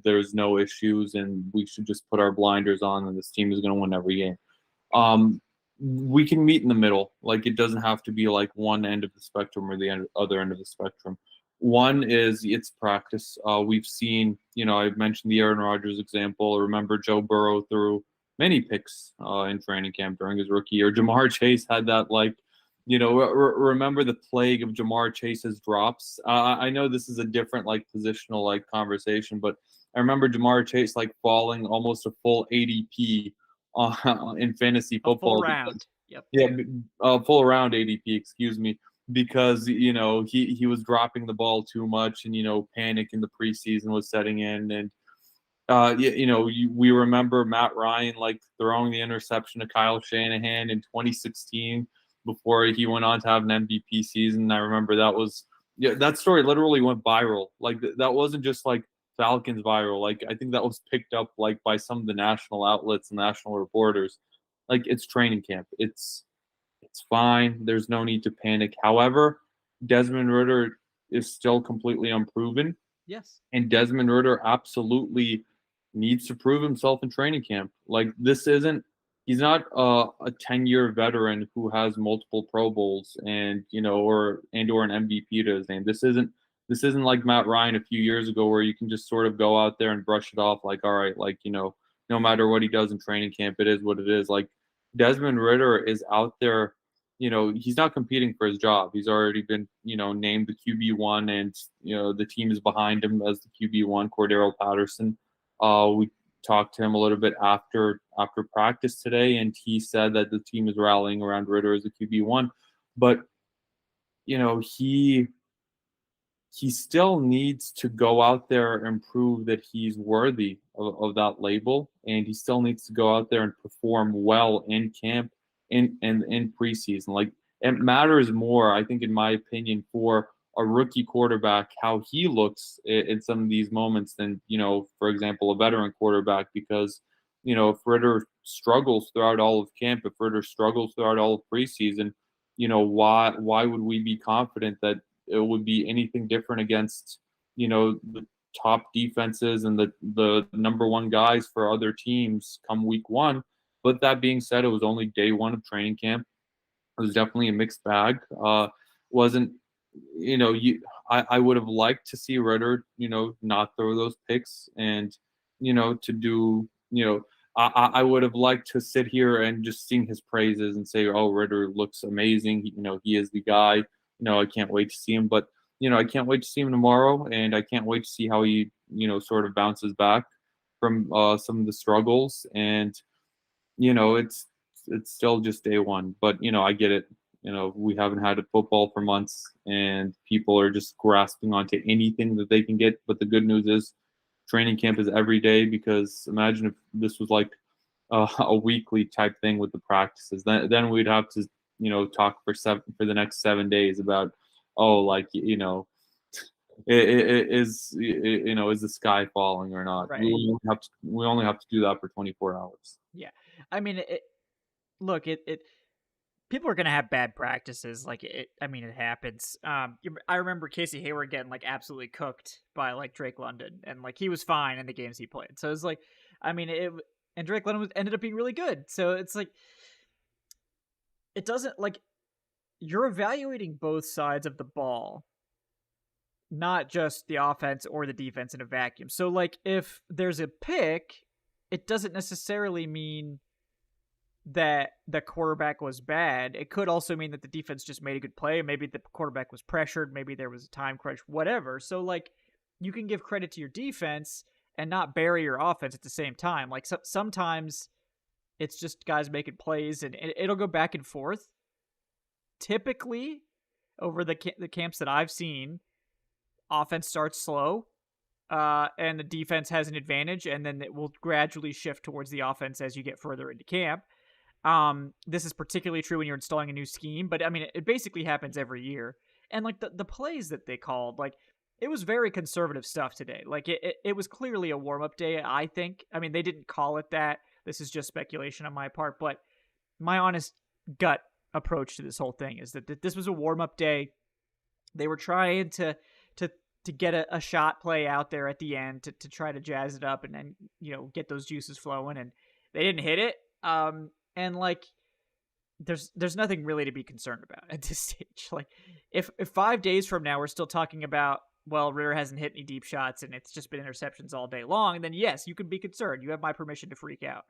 Speaker 2: there's no issues and we should just put our blinders on and this team is going to win every game. We can meet in the middle. Like, it doesn't have to be like one end of the spectrum or the other end of the spectrum. One is it's practice. We've seen, I mentioned the Aaron Rodgers example. Remember, Joe Burrow threw many picks in training camp during his rookie year. Jamar Chase had that, like, remember the plague of Jamar Chase's drops. I know this is a different like positional like conversation, but I remember Jamar Chase like falling almost a full ADP in fantasy
Speaker 1: A full
Speaker 2: football because,
Speaker 1: round. Yep.
Speaker 2: yeah, full round ADP, excuse me, because he was dropping the ball too much, and panic in the preseason was setting in, and we remember Matt Ryan like throwing the interception to Kyle Shanahan in 2016 before he went on to have an MVP season. I remember that story literally went viral. Like that wasn't just like Falcons viral. Like I think that was picked up like by some of the national outlets and national reporters. Like it's training camp. It's fine. There's no need to panic. However, Desmond Ridder is still completely unproven,
Speaker 1: Yes.
Speaker 2: and Desmond Ridder absolutely needs to prove himself in training camp. Like he's not a 10-year veteran who has multiple Pro Bowls and or an MVP to his name. This isn't like Matt Ryan a few years ago where you can just sort of go out there and brush it off like, all right, like no matter what he does in training camp, it is what it is. Like Desmond Ridder is out there. He's not competing for his job. He's already been, named the QB1, and the team is behind him as the QB1. Cordero Patterson. We talked to him a little bit after practice today, and he said that the team is rallying around Ridder as the QB1. But he still needs to go out there and prove that he's worthy of that label, and he still needs to go out there and perform well in camp and in preseason. Like it matters more, I think, in my opinion, for a rookie quarterback how he looks in some of these moments than for example, a veteran quarterback, because if Ridder struggles throughout all of camp, if Ridder struggles throughout all of preseason, why would we be confident that it would be anything different against the top defenses and the number one guys for other teams come week one? But that being said, it was only day one of training camp. It was definitely a mixed bag. Wasn't I would have liked to see Ridder not throw those picks, and to do I would have liked to sit here and just sing his praises and say, oh, Ridder looks amazing. He is the guy. I can't wait to see him. But I can't wait to see him tomorrow, and I can't wait to see how he sort of bounces back from some of the struggles. And it's still just day one. But I get it. We haven't had a football for months, and people are just grasping onto anything that they can get. But the good news is training camp is every day, because imagine if this was like a weekly type thing with the practices. Then we'd have to talk for the next 7 days about, oh, like, is the sky falling or not?
Speaker 1: Right.
Speaker 2: We only have to do that for 24 hours.
Speaker 1: Yeah. I mean, look, people are gonna have bad practices. Like I mean, it happens. I remember Casey Hayward getting like absolutely cooked by like Drake London, and like he was fine in the games he played. So it's like, I mean, and Drake London ended up being really good. So it's like, it doesn't like you're evaluating both sides of the ball, not just the offense or the defense in a vacuum. So like, if there's a pick, it doesn't necessarily mean that the quarterback was bad. It could also mean that the defense just made a good play. Maybe the quarterback was pressured. Maybe there was a time crunch, whatever. So, like, you can give credit to your defense and not bury your offense at the same time. Like, sometimes it's just guys making plays, and it'll go back and forth. Typically, over the camps that I've seen, offense starts slow, and the defense has an advantage, and then it will gradually shift towards the offense as you get further into camp. This is particularly true when you're installing a new scheme, but I mean, it basically happens every year. And like the plays that they called, like it was very conservative stuff today. Like it was clearly a warm up day, I think. I mean, they didn't call it that. This is just speculation on my part, but my honest gut approach to this whole thing is that this was a warm up day. They were trying to get a shot play out there at the end to try to jazz it up and then, get those juices flowing, and they didn't hit it. And like, there's nothing really to be concerned about at this stage. Like, if 5 days from now we're still talking about, well, Ridder hasn't hit any deep shots and it's just been interceptions all day long, then yes, you can be concerned. You have my permission to freak out.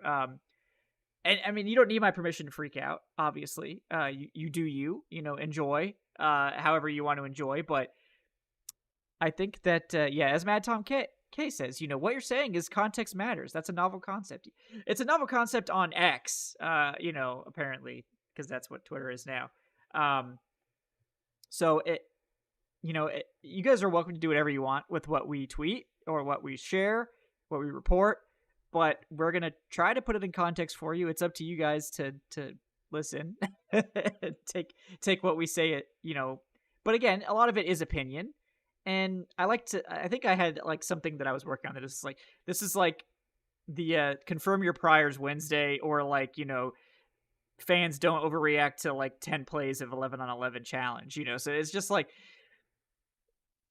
Speaker 1: And I mean, you don't need my permission to freak out. Obviously, you do enjoy however you want to enjoy. But I think that as Mad Tom K says, what you're saying is context matters. That's a novel concept. It's a novel concept on X, apparently, because that's what Twitter is now. So you guys are welcome to do whatever you want with what we tweet or what we share, what we report, but we're going to try to put it in context for you. It's up to you guys to listen, take what we say, but again, a lot of it is opinion. And I think I had like something that I was working on that is like, this is like the confirm your priors Wednesday, or like, fans don't overreact to like 10 plays of 11 on 11 challenge, so it's just like,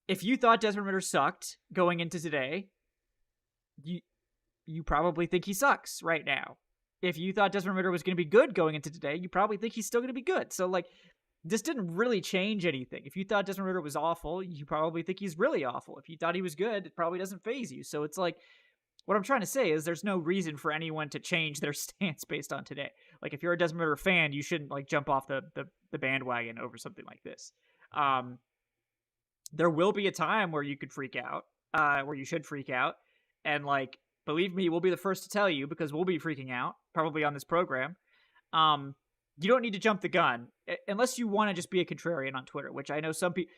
Speaker 1: if you thought Desmond Ridder sucked going into today, you probably think he sucks right now. If you thought Desmond Ridder was going to be good going into today, you probably think he's still going to be good. So like, this didn't really change anything. If you thought Desmond Ridder was awful, you probably think he's really awful. If you thought he was good, it probably doesn't faze you. So it's like, what I'm trying to say is there's no reason for anyone to change their stance based on today. Like, if you're a Desmond Ridder fan, you shouldn't like jump off the bandwagon over something like this. There will be a time where you could freak out, where you should freak out. And like, believe me, we'll be the first to tell you, because we'll be freaking out probably on this program. You don't need to jump the gun unless you want to just be a contrarian on Twitter, which I know some people.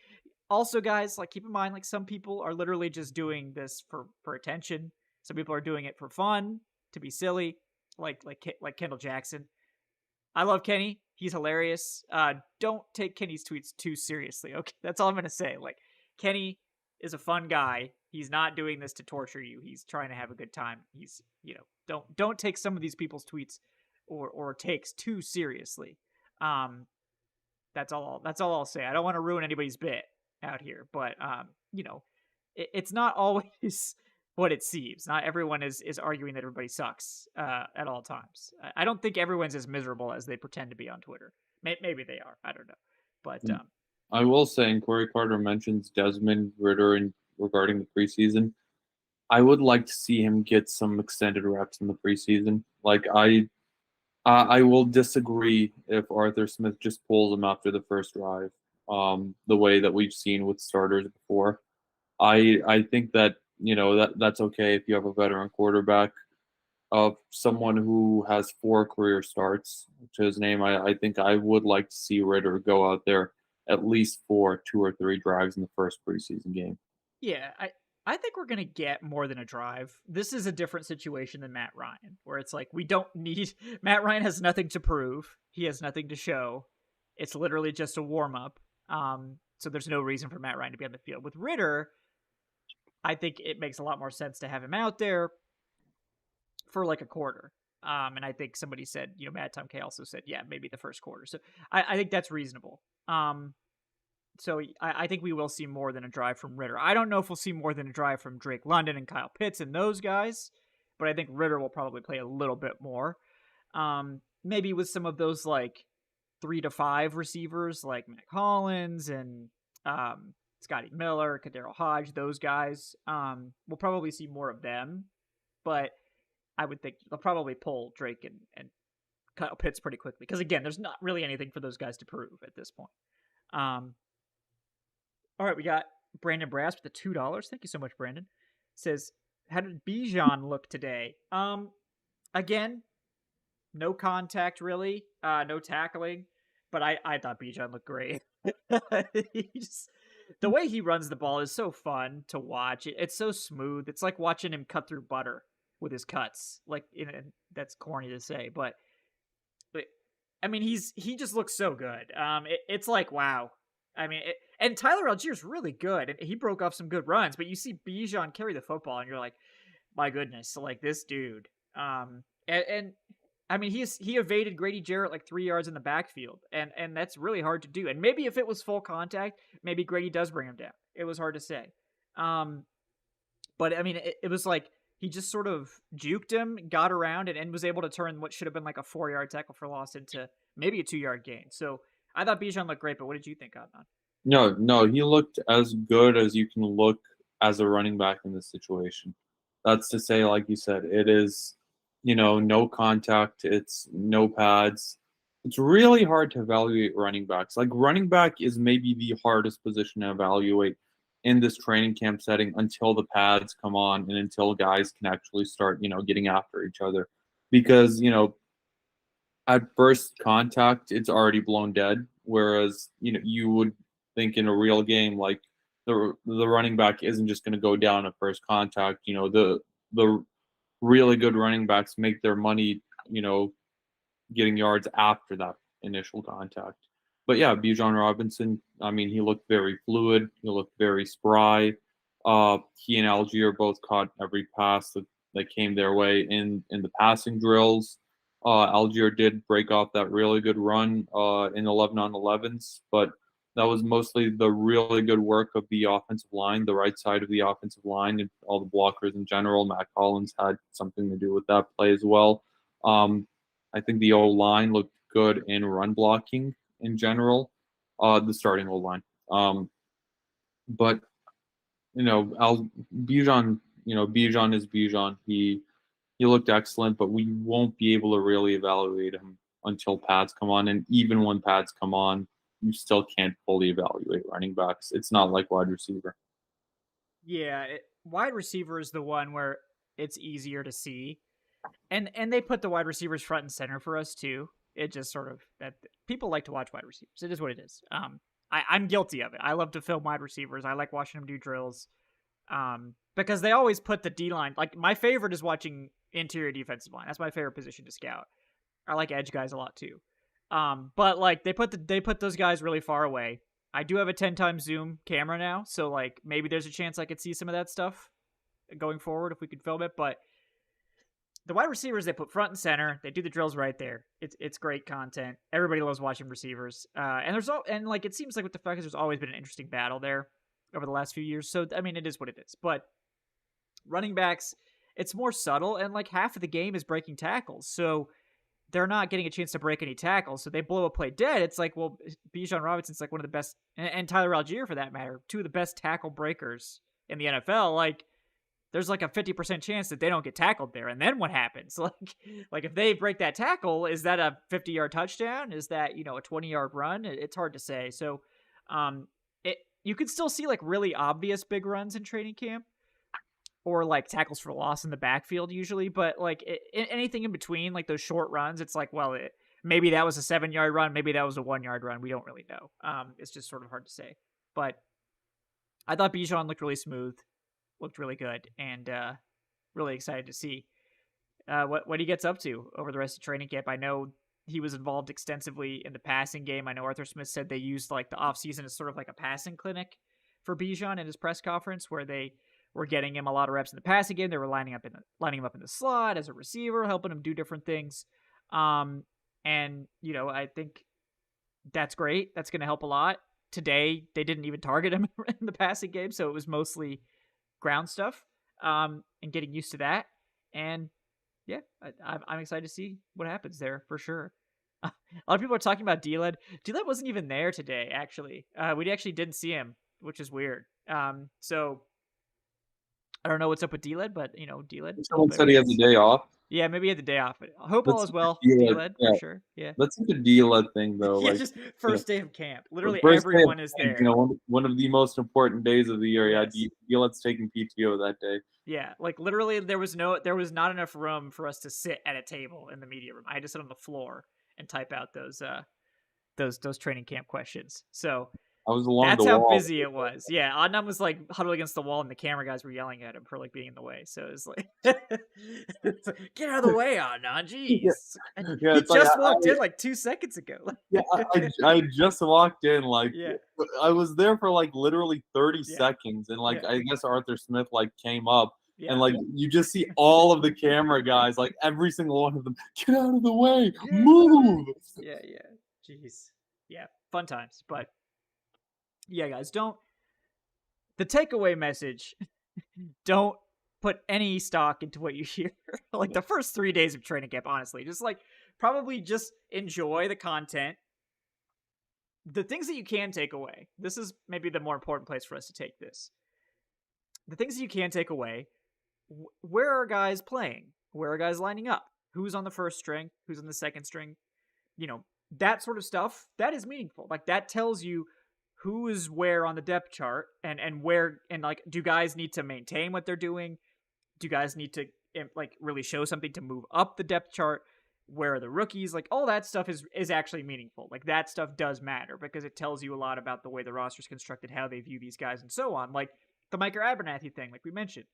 Speaker 1: Also, guys, like, keep in mind, like, some people are literally just doing this for attention. Some people are doing it for fun, to be silly, like Kendall Jackson. I love Kenny. He's hilarious. Don't take Kenny's tweets too seriously. Okay, that's all I'm gonna say. Like, Kenny is a fun guy. He's not doing this to torture you. He's trying to have a good time. He's, don't take some of these people's tweets or takes too seriously. That's all I'll say. I don't want to ruin anybody's bit out here, but it's not always what it seems. Not everyone is arguing that everybody sucks at all times. I don't think everyone's as miserable as they pretend to be on Twitter. Maybe they are. I don't know. But
Speaker 2: I will say, and Corey Carter mentions Desmond Ridder regarding the preseason, I would like to see him get some extended reps in the preseason. Like, I will disagree if Arthur Smith just pulls him after the first drive, the way that we've seen with starters before. I think that, that's okay if you have a veteran quarterback. Someone who has 4 career starts to his name, I think I would like to see Ridder go out there at least for 2 or 3 drives in the first preseason game.
Speaker 1: Yeah, I think we're going to get more than a drive. This is a different situation than Matt Ryan, where it's like, we don't need... Matt Ryan has nothing to prove. He has nothing to show. It's literally just a warm up. So there's no reason for Matt Ryan to be on the field. With Ridder, I think it makes a lot more sense to have him out there for like a quarter. And I think somebody said, Matt Tom K also said, yeah, maybe the first quarter. So I think that's reasonable. So I think we will see more than a drive from Ridder. I don't know if we'll see more than a drive from Drake London and Kyle Pitts and those guys, but I think Ridder will probably play a little bit more. Maybe with some of those like 3 to 5 receivers like Mac Hollins and Scotty Miller, Kadero Hodge, those guys. We'll probably see more of them, but I would think they'll probably pull Drake and Kyle Pitts pretty quickly because again, there's not really anything for those guys to prove at this point. All right, we got Brandon Brass with the $2. Thank you so much, Brandon. Says, how did Bijan look today? Again, no contact really, no tackling, but I thought Bijan looked great. The way he runs the ball is so fun to watch. It's so smooth. It's like watching him cut through butter with his cuts. Like, that's corny to say, but I mean, he just looks so good. It's like, wow. I mean, and Tyler Algier's really good, and he broke off some good runs. But you see Bijan carry the football, and you're like, my goodness, like this dude. And I mean, he evaded Grady Jarrett like 3 yards in the backfield, and that's really hard to do. And maybe if it was full contact, maybe Grady does bring him down. It was hard to say. But I mean, it was like he just sort of juked him, got around, and was able to turn what should have been like a 4-yard tackle for loss into maybe a 2-yard gain. So I thought Bijan looked great, but what did you think, Adnan?
Speaker 2: No, he looked as good as you can look as a running back in this situation. That's to say, like you said, it is, no contact, it's no pads. It's really hard to evaluate running backs. Like, running back is maybe the hardest position to evaluate in this training camp setting until the pads come on and until guys can actually start, getting after each other. Because, at first contact, it's already blown dead. Whereas, you would think in a real game, like the running back isn't just going to go down at first contact. The really good running backs make their money, getting yards after that initial contact. But yeah, Bijan Robinson, I mean, he looked very fluid. He looked very spry. He and Algier both caught every pass that came their way in the passing drills. Algier did break off that really good run in 11 on 11s, but that was mostly the really good work of the offensive line, the right side of the offensive line, and all the blockers in general. Matt Collins had something to do with that play as well. I think the O-line looked good in run blocking in general, the starting O-line. But, Bijan, Bijan is Bijan. He looked excellent, but we won't be able to really evaluate him until pads come on. And even when pads come on, you still can't fully evaluate running backs. It's not like wide receiver.
Speaker 1: Yeah, wide receiver is the one where it's easier to see, and they put the wide receivers front and center for us too. It just sort of that people like to watch wide receivers. It is what it is. I'm guilty of it. I love to film wide receivers. I like watching them do drills, because they always put the D line. Like, my favorite is watching interior defensive line. That's my favorite position to scout. I like edge guys a lot too. But like they put those guys really far away. I do have a 10 times zoom camera now, so like maybe there's a chance I could see some of that stuff going forward if we could film it. But the wide receivers they put front and center, they do the drills right there. It's great content. Everybody loves watching receivers. And like it seems like with the Falcons, there's always been an interesting battle there over the last few years. So I mean, it is what it is. But running backs, it's more subtle, and like half of the game is breaking tackles. So they're not getting a chance to break any tackles, so they blow a play dead. It's like, well, Bijan Robinson's like one of the best, and Tyler Algier for that matter, two of the best tackle breakers in the NFL. Like, there's like a 50% chance that they don't get tackled there, and then what happens? Like if they break that tackle, is that a 50-yard touchdown? Is that a 20-yard run? It's hard to say. So, you could still see like really obvious big runs in training camp, or like tackles for loss in the backfield usually, but like anything in between, like those short runs, it's like, well, maybe that was a 7-yard run, maybe that was a 1-yard run. We don't really know. It's just sort of hard to say. But I thought Bijan looked really smooth, looked really good, and really excited to see what he gets up to over the rest of training camp. I know he was involved extensively in the passing game. I know Arthur Smith said they used like the offseason as sort of like a passing clinic for Bijan in his press conference, where they were getting him a lot of reps in the passing game. They were lining him up in the slot as a receiver, helping him do different things. And I think that's great. That's going to help a lot. Today, they didn't even target him in the passing game, so it was mostly ground stuff, and getting used to that. And yeah, I'm excited to see what happens there for sure. A lot of people are talking about D-Led. D-Led wasn't even there today, actually. We actually didn't see him, which is weird. So I don't know what's up with D-Led, but D-Led.
Speaker 2: Someone said he has a day off.
Speaker 1: Yeah, maybe he had the day off. But I hope all
Speaker 2: Let's
Speaker 1: is well.
Speaker 2: D-Led,
Speaker 1: D-Led
Speaker 2: yeah.
Speaker 1: for sure. Yeah.
Speaker 2: That's like a D-Led thing, though.
Speaker 1: Yeah,
Speaker 2: Like,
Speaker 1: just first day of camp. Literally
Speaker 2: first day of
Speaker 1: everyone is
Speaker 2: camp,
Speaker 1: there.
Speaker 2: one of the most important days of the year.
Speaker 1: Yes.
Speaker 2: Yeah, D-Led's taking PTO that day.
Speaker 1: Yeah, like literally there was not enough room for us to sit at a table in the media room. I had to sit on the floor and type out those training camp questions. So
Speaker 2: I was along
Speaker 1: that's
Speaker 2: the
Speaker 1: how
Speaker 2: wall.
Speaker 1: busy it was. Yeah, Adnan was like huddled against the wall, and the camera guys were yelling at him for like being in the way. So it was like, get out of the way, Adnan. Jeez.
Speaker 2: Yeah,
Speaker 1: He
Speaker 2: it's like,
Speaker 1: just walked in like 2 seconds ago.
Speaker 2: Yeah, I just walked in, like,
Speaker 1: Yeah.
Speaker 2: I was there for like literally 30
Speaker 1: Yeah.
Speaker 2: seconds, and like
Speaker 1: Yeah.
Speaker 2: I guess Arthur Smith like came up,
Speaker 1: Yeah.
Speaker 2: and like you just see all of the camera guys, like every single one of them, get out of the way,
Speaker 1: Yeah.
Speaker 2: move.
Speaker 1: Yeah. Jeez. Yeah, fun times. But yeah, guys, the takeaway message, don't put any stock into what you hear. Like the first 3 days of training camp, honestly, just like probably just enjoy the content. The things that you can take away, this is maybe the more important place for us to take this. The things that you can take away, where are guys playing? Where are guys lining up? Who's on the first string? Who's on the second string? That sort of stuff, that is meaningful. Like that tells you who is where on the depth chart, and where, and like, do guys need to maintain what they're doing? Do guys need to like really show something to move up the depth chart? Where are the rookies? Like all that stuff is actually meaningful. Like that stuff does matter because it tells you a lot about the way the roster's constructed, how they view these guys, and so on. Like the Micah Abernathy thing, like we mentioned.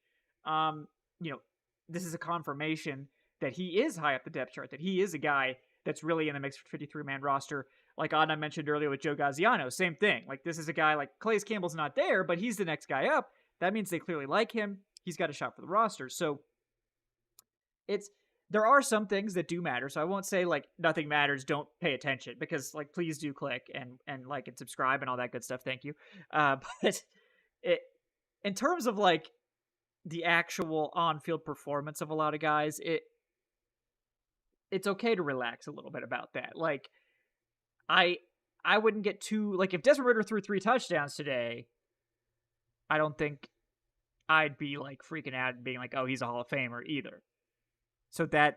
Speaker 1: This is a confirmation that he is high up the depth chart, that he is a guy that's really in the mix for 53-man roster. Like Adnan mentioned earlier with Joe Gaziano, same thing. Like this is a guy like Calais Campbell's not there, but he's the next guy up. That means they clearly like him. He's got a shot for the roster. So there are some things that do matter. So I won't say like nothing matters, don't pay attention, because like please do click and like and subscribe and all that good stuff. Thank you. But in terms of like the actual on-field performance of a lot of guys, it's okay to relax a little bit about that. Like I wouldn't get too, like, if Desmond Ridder threw 3 touchdowns today, I don't think I'd be like freaking out and being like, oh, he's a Hall of Famer either. So that,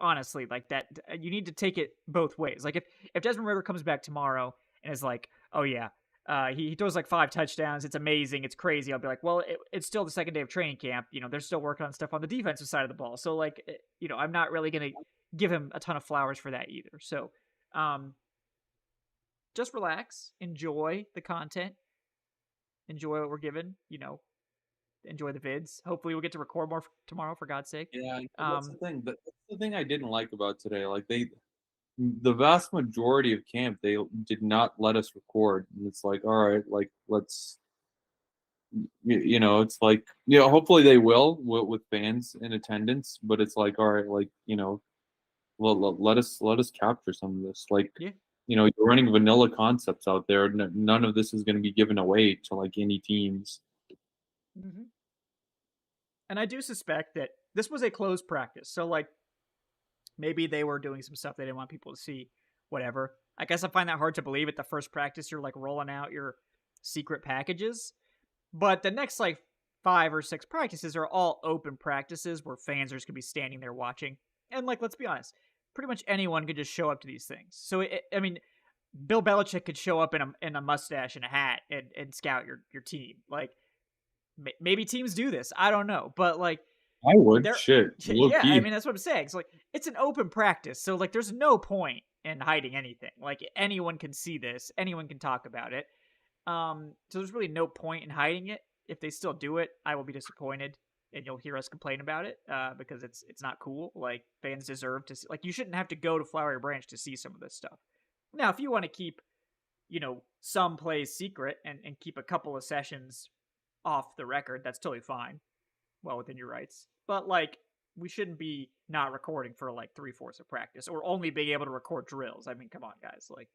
Speaker 1: honestly, like that, you need to take it both ways. Like if Desmond Ridder comes back tomorrow and is like, oh yeah, he throws like 5 touchdowns, it's amazing, it's crazy, I'll be like, well, it's still the second day of training camp. They're still working on stuff on the defensive side of the ball. So like, I'm not really going to give him a ton of flowers for that either. So, just relax, enjoy the content, enjoy what we're given, enjoy the vids. Hopefully we'll get to record more tomorrow, for God's sake.
Speaker 2: Yeah, that's the thing. That's the thing I didn't like about today. Like the vast majority of camp, they did not let us record. And it's like, all right, like let's, it's like, hopefully they will with fans in attendance. But it's like, all right, like, let us capture some of this. Like,
Speaker 1: yeah.
Speaker 2: You're running vanilla concepts out there. None of this is going to be given away to like any teams.
Speaker 1: Mm-hmm. And I do suspect that this was a closed practice. So like maybe they were doing some stuff they didn't want people to see, whatever. I guess I find that hard to believe. At the first practice, you're like rolling out your secret packages. But the next like 5 or 6 practices are all open practices where fans are just going to be standing there watching. And like, let's be honest, pretty much anyone could just show up to these things. So, I mean, Bill Belichick could show up in a mustache and a hat and scout your team. Like, maybe teams do this. I don't know. But, like,
Speaker 2: I would. Shit.
Speaker 1: Yeah, I mean, that's what I'm saying. It's like, it's an open practice. So, like, there's no point in hiding anything. Like, anyone can see this. Anyone can talk about it. So there's really no point in hiding it. If they still do it, I will be disappointed. and you'll hear us complain about it because it's not cool. Like, fans deserve to see, like, you shouldn't have to go to Flowery Branch to see some of this stuff. Now, if you want to keep, some plays secret and keep a couple of sessions off the record, that's totally fine. Well within your rights. But, like, we shouldn't be not recording for, like, 3/4 of practice or only being able to record drills. I mean, come on, guys. Like,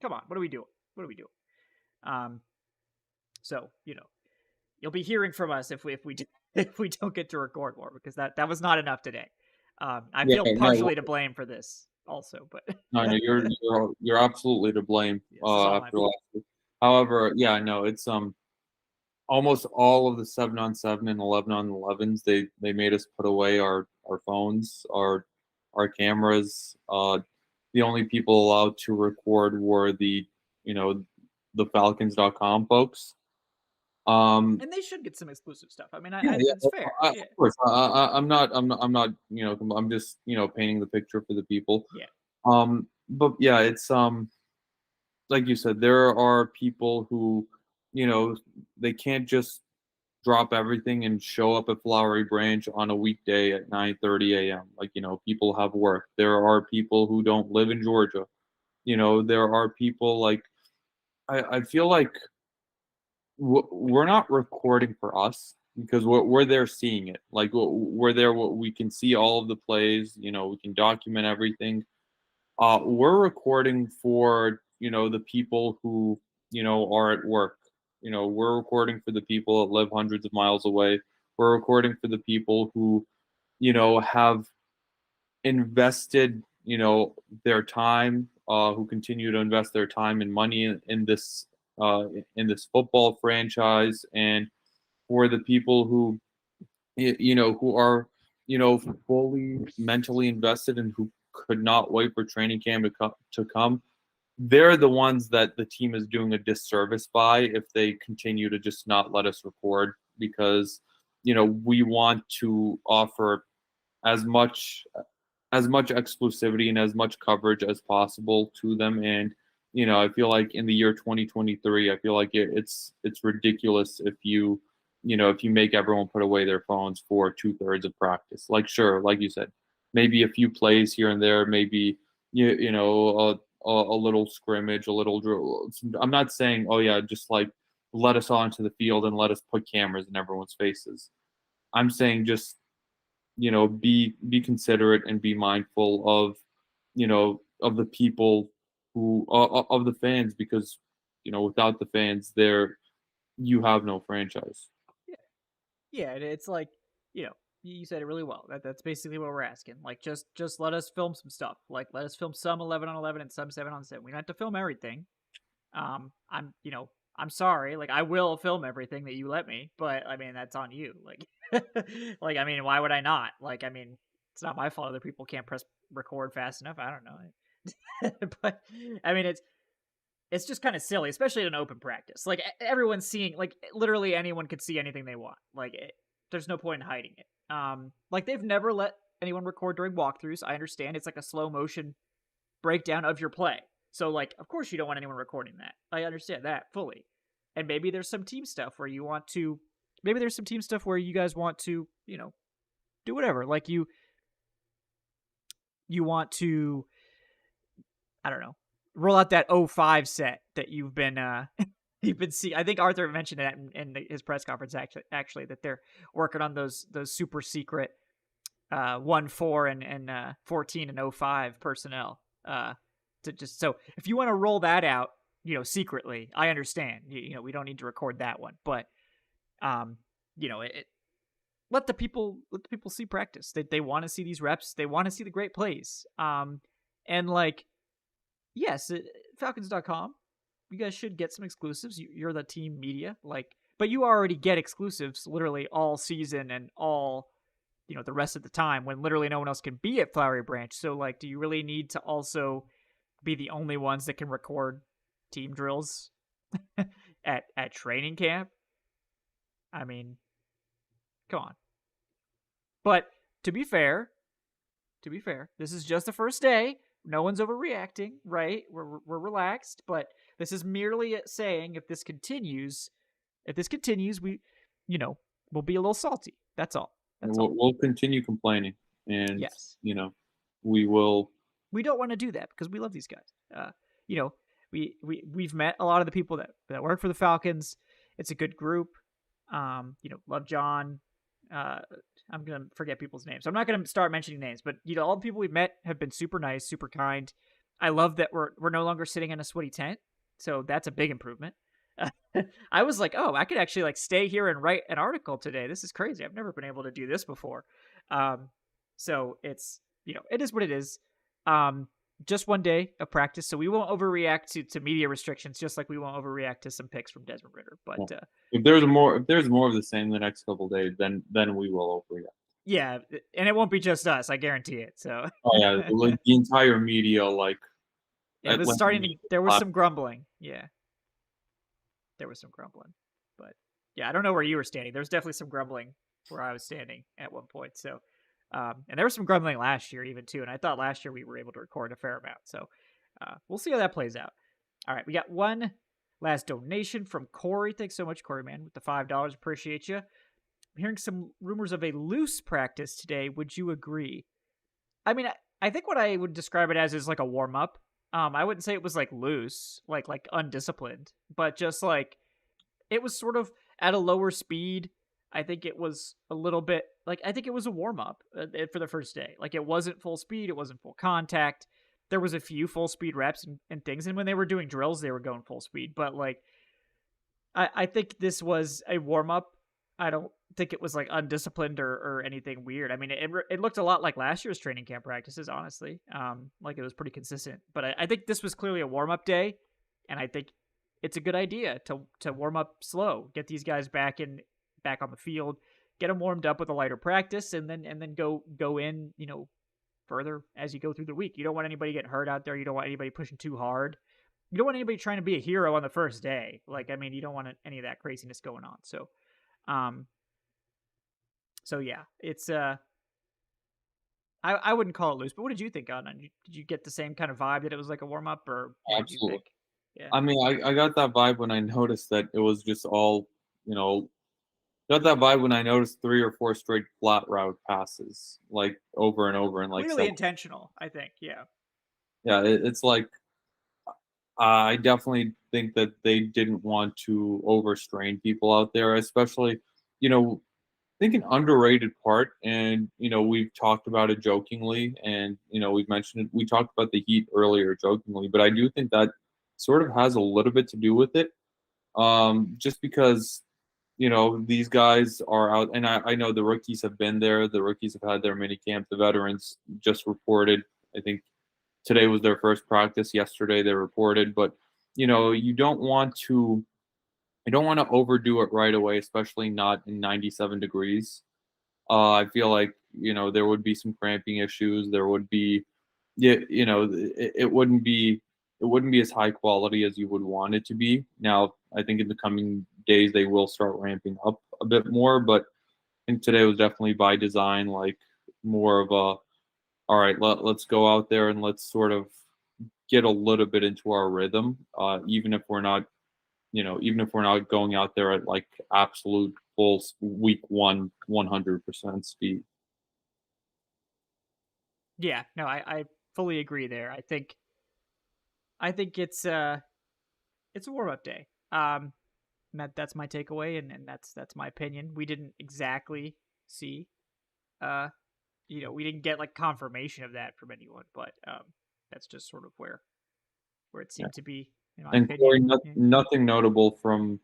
Speaker 1: come on. What are we doing? What are we doing? So, you'll be hearing from us if we if we don't get to record more, because that was not enough today. I
Speaker 2: Yeah,
Speaker 1: feel
Speaker 2: no,
Speaker 1: partially to blame for this also, but
Speaker 2: no, no, you're absolutely to blame.
Speaker 1: this is all my
Speaker 2: After
Speaker 1: fault.
Speaker 2: last week. However, yeah, no, it's almost all of the 7-on-7 and 11-on-11s. They made us put away our phones, our cameras. The only people allowed to record were the Falcons.com folks.
Speaker 1: And they should get some exclusive stuff. I mean,
Speaker 2: Yeah, yeah,
Speaker 1: it's fair.
Speaker 2: of
Speaker 1: Yeah.
Speaker 2: course. I'm not, I'm just, painting the picture for the people.
Speaker 1: Yeah.
Speaker 2: But yeah, it's like you said, there are people who, they can't just drop everything and show up at Flowery Branch on a weekday at 9:30 a.m. Like, people have work. There are people who don't live in Georgia. There are people like I feel like we're not recording for us because we're there seeing it. Like, we're there, we can see all of the plays. We can document everything. We're recording for the people who are at work. We're recording for the people that live hundreds of miles away. We're recording for the people who have invested their time, who continue to invest their time and money uh, in this football franchise, and for the people who who are fully mentally invested and who could not wait for training camp to come. They're the ones that the team is doing a disservice by if they continue to just not let us record, because we want to offer as much exclusivity and as much coverage as possible to them. And I feel like in the year 2023, I feel like it's ridiculous if if you make everyone put away their phones for 2/3 of practice. Like, sure, like you said, maybe a few plays here and there, maybe a little scrimmage, a little drill. I'm not saying, oh yeah, just like let us onto the field and let us put cameras in everyone's faces. I'm saying just be considerate and be mindful of the people who of the fans, because without the fans there, you have no franchise.
Speaker 1: Yeah. Yeah, and it's like, you said it really well. That's basically what we're asking. Like, just let us film some stuff. Like, let us film some 11-on-11 and some 7-on-7. We don't have to film everything. I'm sorry. Like, I will film everything that you let me, but I mean, that's on you. Like, like, I mean, why would I not? Like, I mean, it's not my fault other people can't press record fast enough. I don't know. But I mean, it's just kind of silly, especially in an open practice. Like, everyone's seeing, like, literally anyone could see anything they want. Like, there's no point in hiding it. Like, they've never let anyone record during walkthroughs. I understand it's like a slow motion breakdown of your play. So, like, of course you don't want anyone recording that. I understand that fully. And maybe there's some team stuff where you want to, maybe there's some team stuff where you guys want to, do whatever. Like, you want to, I don't know, roll out that 05 set that you've been you've been seeing. I think Arthur mentioned that in his press conference actually that they're working on those super secret 1-4 and 14 and 05 personnel. To just, so if you want to roll that out, secretly, I understand. We don't need to record that one, but let the people see practice. They want to see these reps. They want to see the great plays. And like, yes, Falcons.com, you guys should get some exclusives. You're the team media, like, but you already get exclusives literally all season and all, the rest of the time when literally no one else can be at Flowery Branch. So, like, do you really need to also be the only ones that can record team drills at training camp? I mean, come on. But to be fair, this is just the first day. No one's overreacting, right? We're relaxed, but this is merely saying if this continues, we, we'll be a little salty. That's all.
Speaker 2: And
Speaker 1: That's all.
Speaker 2: we'll continue complaining, and
Speaker 1: Yes.
Speaker 2: we will.
Speaker 1: We don't want to do that because we love these guys. You know, we've met a lot of the people that work for the Falcons. It's a good group. Love John. Uh, I'm gonna forget people's names. So I'm not gonna start mentioning names, but all the people we've met have been super nice, super kind. I love that we're no longer sitting in a sweaty tent, so that's a big improvement. I was like, oh, I could actually like stay here and write an article today. This is crazy. I've never been able to do this before. Um, so it's it is what it is. Um, just one day of practice, so we won't overreact to media restrictions, just like we won't overreact to some picks from Desmond Ridder. But
Speaker 2: Yeah. If there's more of the same the next couple of days, then we will overreact.
Speaker 1: yeah, and it won't be just us, I guarantee it. So
Speaker 2: Oh yeah, like the entire media, like
Speaker 1: it was
Speaker 2: Atlanta
Speaker 1: starting to.
Speaker 2: media.
Speaker 1: There was some grumbling. Yeah, there was some grumbling, but yeah, I don't know where you were standing. There was definitely some grumbling where I was standing at one point. So, and there was some grumbling last year even too. And I thought last year we were able to record a fair amount. So, we'll see how that plays out. All right, we got one last donation from Corey. Thanks so much, Corey, man, with the $5. Appreciate you. I'm hearing some rumors of a loose practice today. Would you agree? I mean, I think what I would describe it as is like a warm up. I wouldn't say it was like loose, like undisciplined, but just like it was sort of at a lower speed. I think it was a little bit like I think it was a warm up for the first day. Like it wasn't full speed, it wasn't full contact. There was a few full speed reps and things, and when they were doing drills, they were going full speed. But like I think this was a warm up. I don't think it was like undisciplined or anything weird. I mean, it looked a lot like last year's training camp practices, honestly. Like it was pretty consistent. But I think this was clearly a warm up day, and I think it's a good idea to warm up slow, get these guys back on the field, get them warmed up with a lighter practice, and then go in further as you go through the week. You don't want anybody getting hurt out there. You don't want anybody pushing too hard. You don't want anybody trying to be a hero on the first day. Like, I mean, you don't want any of that craziness going on. Um, so yeah, it's I wouldn't call it loose, but what did you think, Adnan? Did you get the same kind of vibe that it was like a warm up, or what did you
Speaker 2: Absolutely.
Speaker 1: think? Yeah,
Speaker 2: I mean, I got that vibe when I noticed that it was just all, got that vibe when I noticed 3 or 4 straight flat route passes, like, over and over and, like,
Speaker 1: clearly
Speaker 2: several.
Speaker 1: intentional. I think. Yeah,
Speaker 2: Yeah, it's like, I definitely think that they didn't want to overstrain people out there, especially, you know, I think an underrated part, and, we've talked about it jokingly, and, we've mentioned it. We talked about the Heat earlier jokingly, but I do think that sort of has a little bit to do with it. Just because these guys are out, and I know the rookies have been there. The rookies have had their mini camp. The veterans just reported. I think today was their first practice. Yesterday they reported, but you don't want to overdo it right away, especially not in 97 degrees. I feel like there would be some cramping issues. There would be, yeah, it wouldn't be as high quality as you would want it to be. Now, I think in the coming days they will start ramping up a bit more, but I think today was definitely by design, like more of a, all right, let's go out there and let's sort of get a little bit into our rhythm, even if we're not going out there at like absolute full week one 100% speed.
Speaker 1: yeah. No, I fully agree there. I think it's a warm up day. That's my takeaway, and that's my opinion. We didn't exactly see, uh, we didn't get like confirmation of that from anyone, but that's just sort of where it
Speaker 2: Yeah.
Speaker 1: seemed to be, in my
Speaker 2: And Corey,
Speaker 1: opinion. Yeah.
Speaker 2: nothing notable from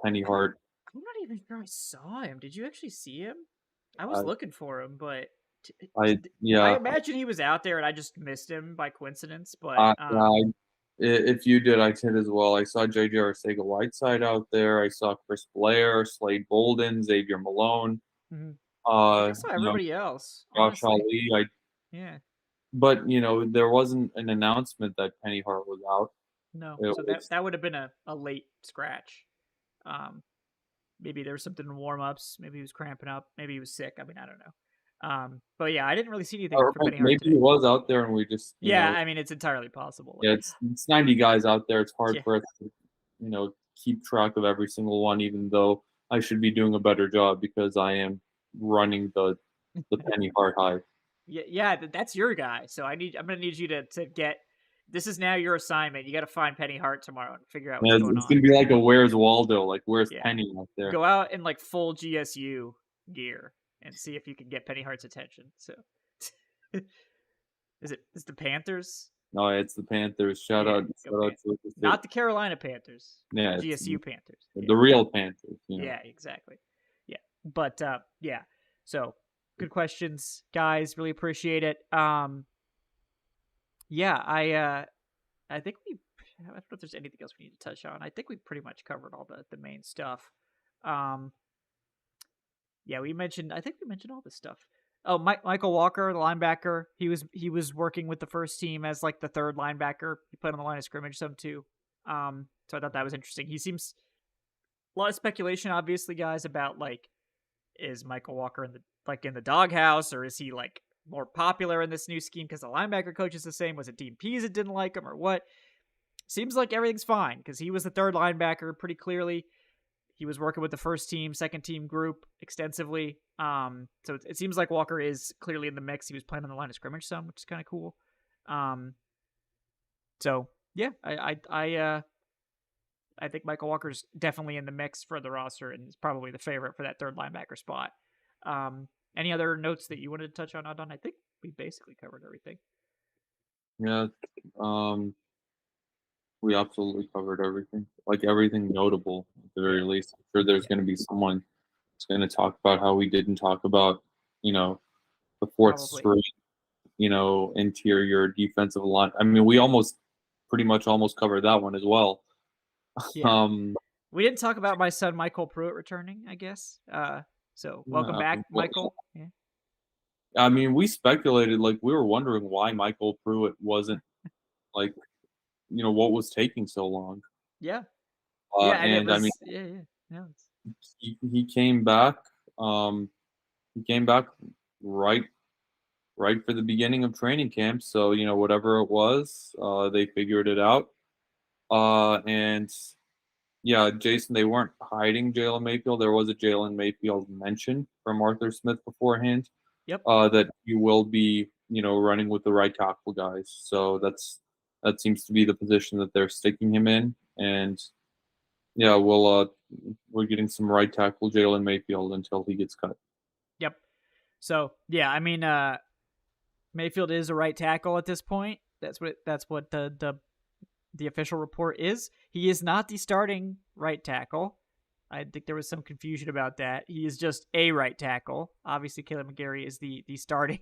Speaker 2: Penny Hart.
Speaker 1: I'm not even sure I saw him. Did you actually see him? I was
Speaker 2: I,
Speaker 1: looking for him, but
Speaker 2: I
Speaker 1: I
Speaker 2: yeah,
Speaker 1: imagine he was out there, and I just missed him by coincidence. But
Speaker 2: yeah. If you did, I did as well. I saw J.J. Arcega-Whiteside out there. I saw Chris Blair, Slade Bolden, Xavier Malone.
Speaker 1: mhm. I think
Speaker 2: Uh,
Speaker 1: I saw
Speaker 2: you know,
Speaker 1: everybody else,
Speaker 2: Josh
Speaker 1: honestly.
Speaker 2: Ali.
Speaker 1: Yeah.
Speaker 2: But there wasn't an announcement that Penny Hart was out.
Speaker 1: No.
Speaker 2: It
Speaker 1: So that
Speaker 2: was
Speaker 1: that would have been a late scratch. Um, maybe there was something in warm ups. Maybe he was cramping up. Maybe he was sick. I mean, I don't know. But yeah, I didn't really see anything
Speaker 2: or
Speaker 1: for Penny Hart
Speaker 2: maybe he
Speaker 1: today.
Speaker 2: was out there and we just
Speaker 1: Yeah, I mean, it's entirely possible.
Speaker 2: yeah, it's 90 guys out there. It's hard
Speaker 1: Yeah,
Speaker 2: for us to keep track of every single one, even though I should be doing a better job because I am running the penny heart high.
Speaker 1: Yeah, that's your guy. So I'm gonna need you to get. This is now your assignment. You got to find Penny Hart tomorrow and figure out what's
Speaker 2: Yeah, it's,
Speaker 1: going
Speaker 2: it's
Speaker 1: on.
Speaker 2: gonna be like a Where's Waldo, like where's
Speaker 1: Yeah,
Speaker 2: Penny out there?
Speaker 1: go out in like full GSU gear and see if you can get Penny Hart's attention. So, is the Panthers?
Speaker 2: No, it's the Panthers.
Speaker 1: Yeah, go
Speaker 2: Shout out
Speaker 1: Panthers.
Speaker 2: to the
Speaker 1: Not the Carolina Panthers.
Speaker 2: yeah, it's
Speaker 1: GSU Panthers. Yeah,
Speaker 2: the real Panthers. You know.
Speaker 1: yeah, exactly. Yeah, but yeah. So good questions, guys. Really appreciate it. Yeah, I think I don't know if there's anything else we need to touch on. I think we pretty much covered all the main stuff. Um, yeah, I think we mentioned all this stuff. Oh, Michael Walker, the linebacker, he was working with the first team as like the third linebacker. He played on the line of scrimmage some too. So I thought that was interesting. He seems a lot of speculation, obviously, guys, about like is Michael Walker in the doghouse, or is he like more popular in this new scheme because the linebacker coach is the same? Was it Dean Pease that didn't like him, or what? Seems like everything's fine because he was the third linebacker pretty clearly. He was working with the first team, second team group extensively. So it seems like Walker is clearly in the mix. He was playing on the line of scrimmage some, which is kind of cool. So yeah, I think Michael Walker's definitely in the mix for the roster and is probably the favorite for that third linebacker spot. Any other notes that you wanted to touch on, Adnan? I think we basically covered everything.
Speaker 2: Yeah, we absolutely covered everything, like everything notable at the very least. I'm sure there's going to be someone that's going to talk about how we didn't talk about, the fourth
Speaker 1: Probably.
Speaker 2: string, interior defensive line. I mean, we pretty much almost covered that one as well.
Speaker 1: Yeah. We didn't talk about my son Michael Pruitt returning, I guess. So welcome back, Michael. Yeah.
Speaker 2: I mean, we speculated, like we were wondering why Michael Pruitt wasn't like, what was taking so long.
Speaker 1: Yeah. Yeah, and it
Speaker 2: And I mean,
Speaker 1: was yeah.
Speaker 2: he came back. He came back right for the beginning of training camp. So whatever it was, they figured it out. And yeah, Jason, they weren't hiding Jalen Mayfield. There was a Jalen Mayfield mention from Arthur Smith beforehand.
Speaker 1: Yep.
Speaker 2: That he will be, running with the right tackle guys. So that seems to be the position that they're sticking him in. And yeah, we're getting some right tackle Jalen Mayfield until he gets cut.
Speaker 1: Yep. So yeah, I mean, Mayfield is a right tackle at this point. That's what the official report is. He is not the starting right tackle. I think there was some confusion about that. He is just a right tackle. Obviously, Caleb McGarry is the starting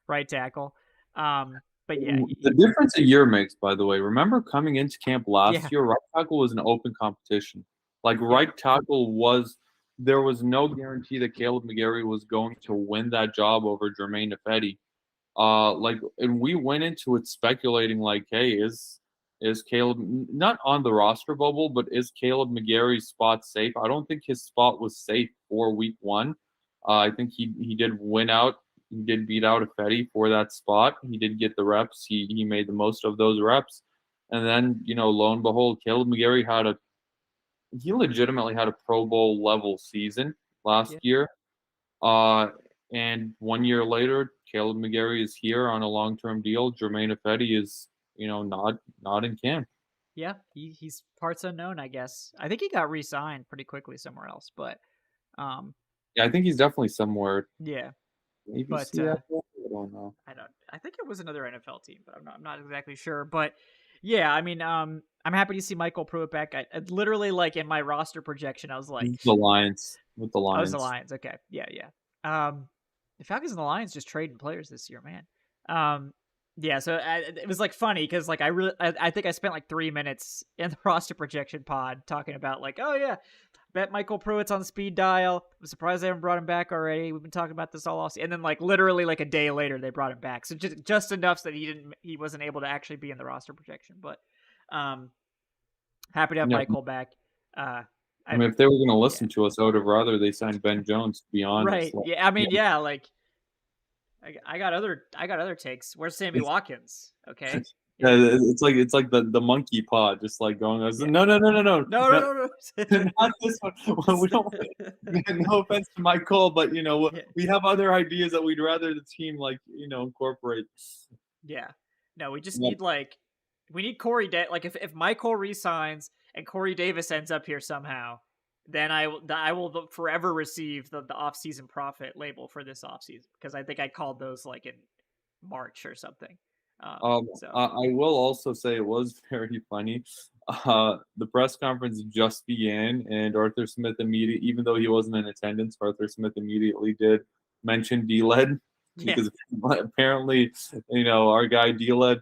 Speaker 1: right tackle. But yeah,
Speaker 2: the difference a year makes, by the way. Remember coming into camp last year, right tackle was an open competition. Like right tackle there was no guarantee that Caleb McGarry was going to win that job over Jermaine Ifedi. And we went into it speculating like, hey, is Caleb not on the roster bubble, but is Caleb McGarry's spot safe? I don't think his spot was safe for week one. I think he did win out. He did beat out Ifedi for that spot. He did get the reps. He made the most of those reps. And then, lo and behold, Caleb McGarry he legitimately had a Pro Bowl level season last year. And 1 year later, Caleb McGarry is here on a long-term deal. Jermaine Ifedi is, not in camp.
Speaker 1: Yeah, he's parts unknown, I guess. I think he got re-signed pretty quickly somewhere else, but
Speaker 2: yeah, I think he's definitely somewhere.
Speaker 1: Yeah,
Speaker 2: maybe
Speaker 1: but
Speaker 2: I don't know.
Speaker 1: I think it was another NFL team, but I'm not exactly sure. But yeah, I mean, I'm happy to see Michael Pruitt back. I literally like in my roster projection, I was like
Speaker 2: the Lions with the Lions.
Speaker 1: Oh, it's the Lions. Okay, yeah. The Falcons and the Lions just trading players this year, man. Yeah, so it was like funny because like I think I spent like 3 minutes in the roster projection pod talking about like, oh yeah, bet Michael Pruitt's on the speed dial. I'm surprised they haven't brought him back already. We've been talking about this all off, and then like literally like a day later they brought him back. So just enough so that he wasn't able to actually be in the roster projection. But happy to have Michael back.
Speaker 2: I mean, if they were going to listen to us, I would have rather they signed Ben Jones. To be honest,
Speaker 1: right? Yeah, I mean, like. I got other takes. Where's Sammy Watkins? Okay.
Speaker 2: Yeah,
Speaker 1: Yeah.
Speaker 2: it's like the monkey paw, just like going. I was
Speaker 1: Yeah.
Speaker 2: no, no, no, no, no,
Speaker 1: No,
Speaker 2: no,
Speaker 1: no, no,
Speaker 2: not this one. Well, we don't. No offense to my call, but
Speaker 1: yeah.
Speaker 2: we have other ideas that we'd rather the team incorporate.
Speaker 1: Yeah. No, we just
Speaker 2: Yeah.
Speaker 1: need we need like if Michael resigns and Corey Davis ends up here somehow, then I will forever receive the off-season prophet label for this off-season because I think I called those like in March or something. So
Speaker 2: I will also say it was very funny. The press conference just began, and Arthur Smith immediately, even though he wasn't in attendance, Arthur Smith immediately did mention D-Led
Speaker 1: yeah.
Speaker 2: because apparently, our guy D-Led,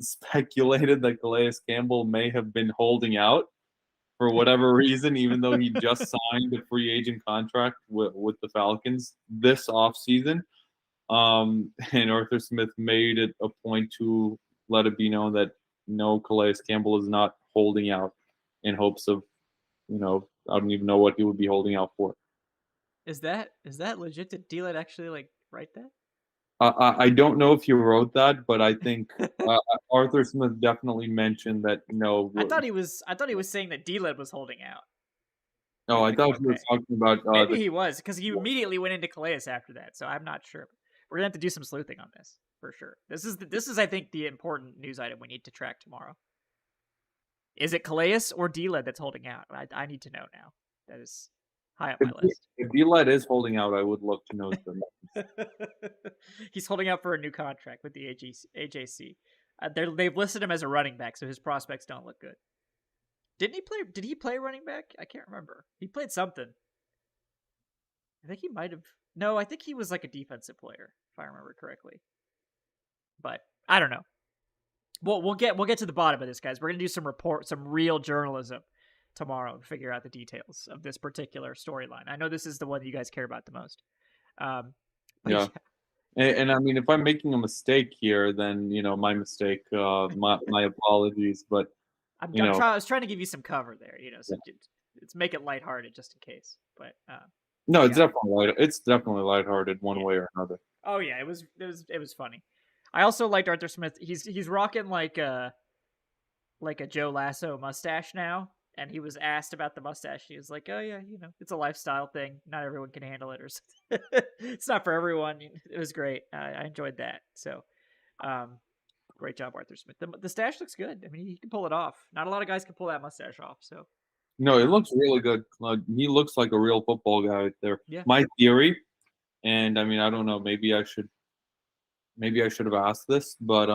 Speaker 2: speculated that Calais Campbell may have been holding out for whatever reason, even though he just signed a free agent contract with the Falcons this offseason. And Arthur Smith made it a point to let it be known that no, Calais Campbell is not holding out in hopes of, I don't even know what he would be holding out for.
Speaker 1: Is that legit? Did D-Led actually like write that?
Speaker 2: I don't know if he wrote that, but I think Arthur Smith definitely mentioned that. No,
Speaker 1: I thought he was saying that D-Led was holding out.
Speaker 2: no, I
Speaker 1: Like,
Speaker 2: thought he was
Speaker 1: okay.
Speaker 2: talking about
Speaker 1: Maybe he was because he immediately went into Calais after that. So I'm not sure. We're gonna have to do some sleuthing on this for sure. This is I think the important news item we need to track tomorrow. Is it Calais or D-Led that's holding out? I need to know now. That is high up my list.
Speaker 2: If D-Led is holding out, I would love to know the.
Speaker 1: He's holding out for a new contract with the AJC. They've listed him as a running back, so his prospects don't look good. Didn't he play? Did he play running back? I can't remember. He played something. I think he might have. No, I think he was like a defensive player, if I remember correctly. But I don't know. We'll get to the bottom of this, guys. We're gonna do some real journalism tomorrow and figure out the details of this particular storyline. I know this is the one that you guys care about the most. But
Speaker 2: Yeah. And I mean, if I'm making a mistake here, then my mistake. My apologies, but
Speaker 1: I was trying to give you some cover there, so
Speaker 2: yeah.
Speaker 1: let's make it lighthearted just in case. But
Speaker 2: No,
Speaker 1: yeah.
Speaker 2: It's definitely lighthearted one way or another.
Speaker 1: Oh yeah, it was funny. I also liked Arthur Smith. He's rocking like a Joe Lasso mustache now, and he was asked about the mustache. He was like, "Oh yeah, it's a lifestyle thing. Not everyone can handle it, or it's not for everyone." It was great. I enjoyed that. So, great job, Arthur Smith. The stash looks good. I mean, he can pull it off. Not a lot of guys can pull that mustache off. So,
Speaker 2: No, it looks really good. He looks like a real football guy out there.
Speaker 1: yeah.
Speaker 2: My theory, and I mean, I don't know. Maybe I should have asked this, but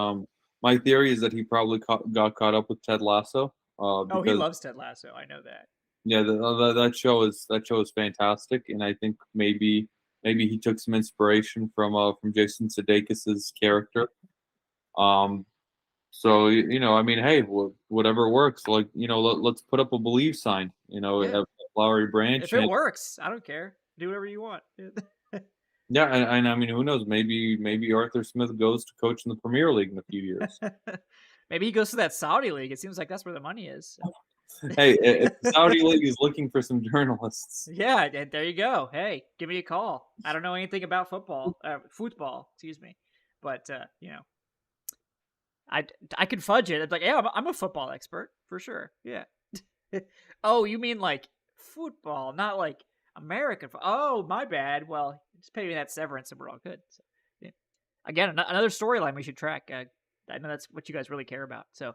Speaker 2: my theory is that he probably got caught up with Ted Lasso.
Speaker 1: Oh, he
Speaker 2: Because
Speaker 1: loves Ted Lasso. I know that.
Speaker 2: yeah, that show is fantastic, and I think maybe he took some inspiration from Jason Sudeikis's character. Um, so I mean, hey, whatever works. Like let's put up a believe sign.
Speaker 1: Yeah.
Speaker 2: At Flowery
Speaker 1: If
Speaker 2: Branch,
Speaker 1: it
Speaker 2: and
Speaker 1: works, I don't care. Do whatever you want.
Speaker 2: yeah, and I mean, who knows? Maybe Arthur Smith goes to coach in the Premier League in a few years.
Speaker 1: Maybe he goes to that Saudi league. It seems like that's where the money is.
Speaker 2: Hey, if the Saudi League is looking for some journalists,
Speaker 1: Yeah, there you go. Hey, give me a call. I don't know anything about football, excuse me, but I could fudge it. It's like, yeah, I'm a football expert for sure. Yeah. Oh, you mean like football, not like American? Oh, my bad. Well, just pay me that severance and we're all good. So, yeah. Again, another storyline we should track. I know that's what you guys really care about. So,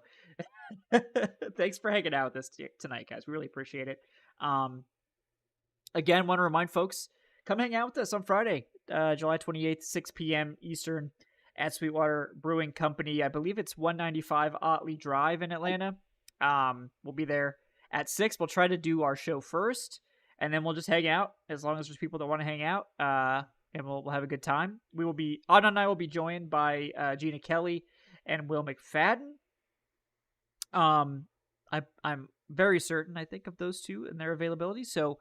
Speaker 1: thanks for hanging out with us tonight, guys. We really appreciate it. Again, want to remind folks, come hang out with us on Friday, July 28th, 6 p.m. Eastern at Sweetwater Brewing Company. I believe it's 195 Otley Drive in Atlanta. We'll be there at 6. We'll try to do our show first, and then we'll just hang out as long as there's people that want to hang out, and we'll have a good time. Adnan and I will be joined by Gina Kelly and Will McFadden. I'm very certain, I think, of those two and their availability. So,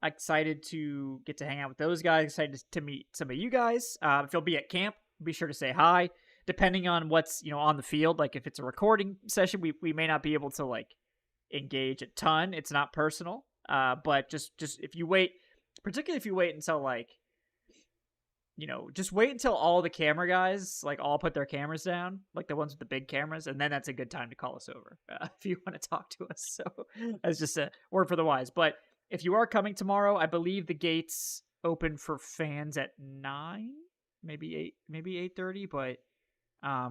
Speaker 1: excited to get to hang out with those guys. Excited to meet some of you guys. If you'll be at camp, be sure to say hi. Depending on what's on the field, like if it's a recording session, we may not be able to like engage a ton. It's not personal. But just if you wait, particularly if you wait until like just wait until all the camera guys like all put their cameras down, like the ones with the big cameras, and then that's a good time to call us over if you want to talk to us. So that's just a word for the wise. But if you are coming tomorrow, I believe the gates open for fans at 9, maybe 8, maybe 8:30, but I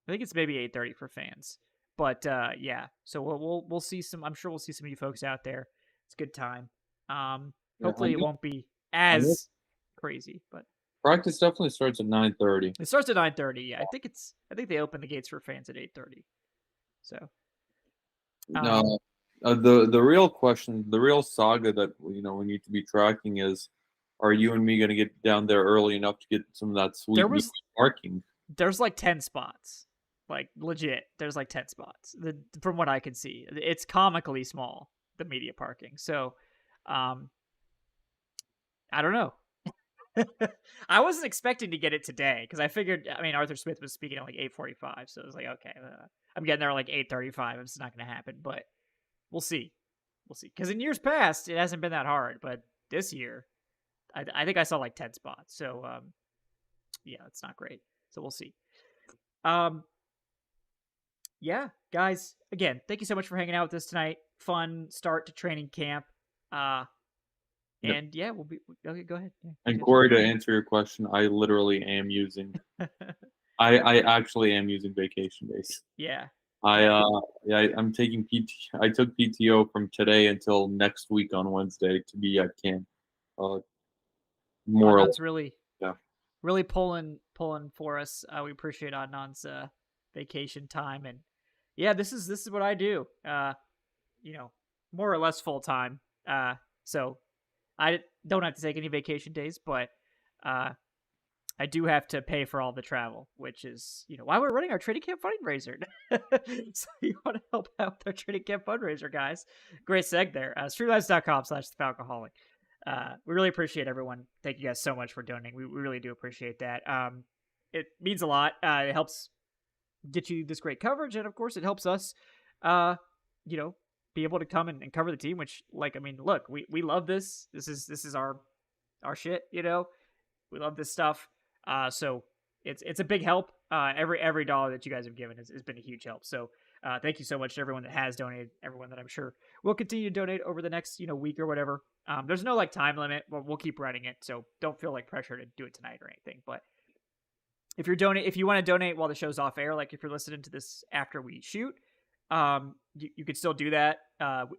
Speaker 1: think it's maybe 8:30 for fans. But yeah, so we'll see some. I'm sure we'll see some of you folks out there. It's a good time.
Speaker 2: Yeah,
Speaker 1: Hopefully it won't be
Speaker 2: I know
Speaker 1: as crazy, but
Speaker 2: practice definitely starts at 9:30.
Speaker 1: it starts at 9:30. Yeah, I think they open the gates for fans at 8:30. So
Speaker 2: No, the real question, the real saga that we need to be tracking is, are you and me going to get down there early enough to get some of that
Speaker 1: there
Speaker 2: sweet meat
Speaker 1: was
Speaker 2: parking?
Speaker 1: there's like 10 spots, like legit. There's like 10 spots. From what I can see, it's comically small, the media parking. So, I don't know. I wasn't expecting to get it today because I figured. I mean, Arthur Smith was speaking at like 8:45, so it was like, okay, I'm getting there at like 8:35. It's not going to happen, but we'll see. We'll see. Because in years past, it hasn't been that hard, but this year, I think I saw like 10 spots. So, yeah, it's not great. So we'll see. Yeah, guys. Again, thank you so much for hanging out with us tonight. Fun start to training camp.
Speaker 2: Yep.
Speaker 1: And yeah, we'll be okay. Go ahead. Yeah,
Speaker 2: And Corey, to answer your question, I literally am using. I actually am using vacation days.
Speaker 1: Yeah.
Speaker 2: I'm taking I took PTO from today until next week on Wednesday to be at camp. More or less,
Speaker 1: Adnan's really
Speaker 2: yeah.
Speaker 1: really pulling for us. We appreciate Adnan's vacation time, and yeah, this is what I do. More or less full time. So I don't have to take any vacation days, but I do have to pay for all the travel, which is why we're running our training camp fundraiser. So you want to help out with our training camp fundraiser, guys? Great seg there. Streetlights.com/Falcoholic. We really appreciate everyone. Thank you guys so much for donating. We really do appreciate that. It means a lot. It helps get you this great coverage, and of course, it helps us, be able to come and cover the team. Which, look, we love this. This is our shit. We love this stuff. So it's a big help. Every dollar that you guys have given has been a huge help. So thank you so much to everyone that has donated, everyone that I'm sure will continue to donate over the next week or whatever. There's no time limit. We'll keep running it, so don't feel like pressure to do it tonight or anything. But if you want to donate while the show's off air, like if you're listening to this after we shoot, you could still do that.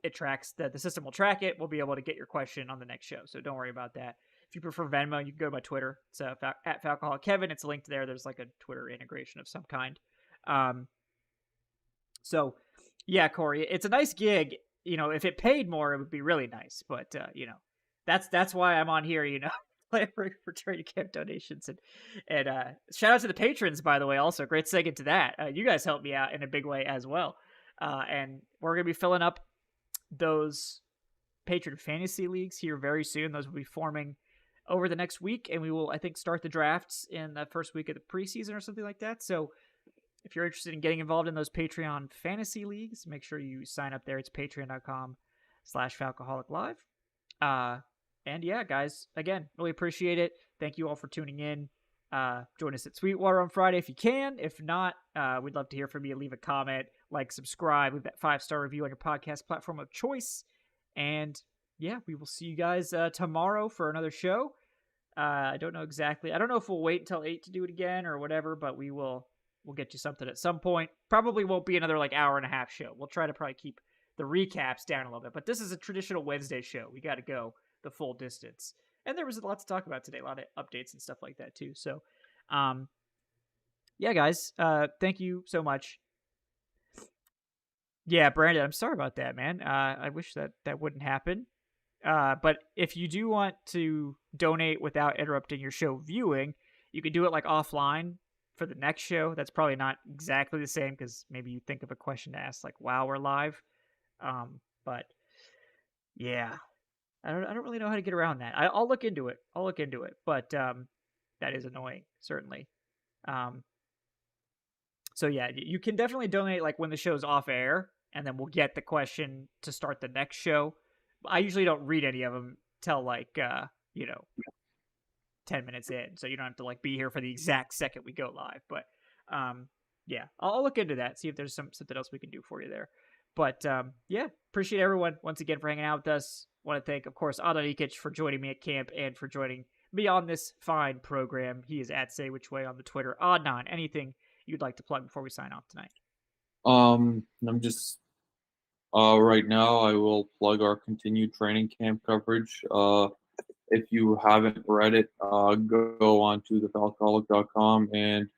Speaker 1: It tracks the system will track it. We'll be able to get your question on the next show, so don't worry about that. If you prefer Venmo, you can go to my Twitter. It's at Falcoholic Kevin. It's linked there. There's like a Twitter integration of some kind. So yeah, Corey, it's a nice gig. If it paid more, it would be really nice. But that's why I'm on here. For training camp donations and shout out to the patrons, by the way. Also, great segue to that. You guys helped me out in a big way as well. And we're gonna be filling up those patron fantasy leagues here very soon. Those will be forming over the next week, and we will, I think, start the drafts in the first week of the preseason or something like that. So if you're interested in getting involved in those Patreon fantasy leagues, make sure you sign up there. It's patreon.com/Falcoholic Live. And yeah, guys, again, really appreciate it. Thank you all for tuning in. Join us at Sweetwater on Friday if you can. If not, we'd love to hear from you. Leave a comment, subscribe, leave that 5-star review on your podcast platform of choice. And yeah, we will see you guys tomorrow for another show. I don't know exactly. I don't know if we'll wait until 8 to do it again or whatever, but we'll get you something at some point. Probably won't be another hour and a half show. We'll try to probably keep the recaps down a little bit, but this is a traditional Wednesday show. We got to go the full distance. And there was a lot to talk about today, a lot of updates and stuff like that too. So, yeah, guys, thank you so much. Yeah, Brandon, I'm sorry about that, man. I wish that wouldn't happen. But if you do want to donate without interrupting your show viewing, you could do it offline for the next show. That's probably not exactly the same because maybe you think of a question to ask while we're live. But yeah, I don't really know how to get around that. I'll look into it. But that is annoying, certainly. So yeah, you can definitely donate when the show's off air, and then we'll get the question to start the next show. I usually don't read any of them till 10 minutes in, so you don't have to like be here for the exact second we go live. But yeah, I'll look into that, see if there's something else we can do for you there. But yeah, appreciate everyone once again for hanging out with us. Want to thank, of course, Adnan Ikic for joining me at camp and for joining me on this fine program. He is at Say Which Way on the Twitter. Adnan, anything you'd like to plug before we sign off tonight?
Speaker 2: I'm just right now I will plug our continued training camp coverage. If you haven't read it, go on to thefalcoholic.com and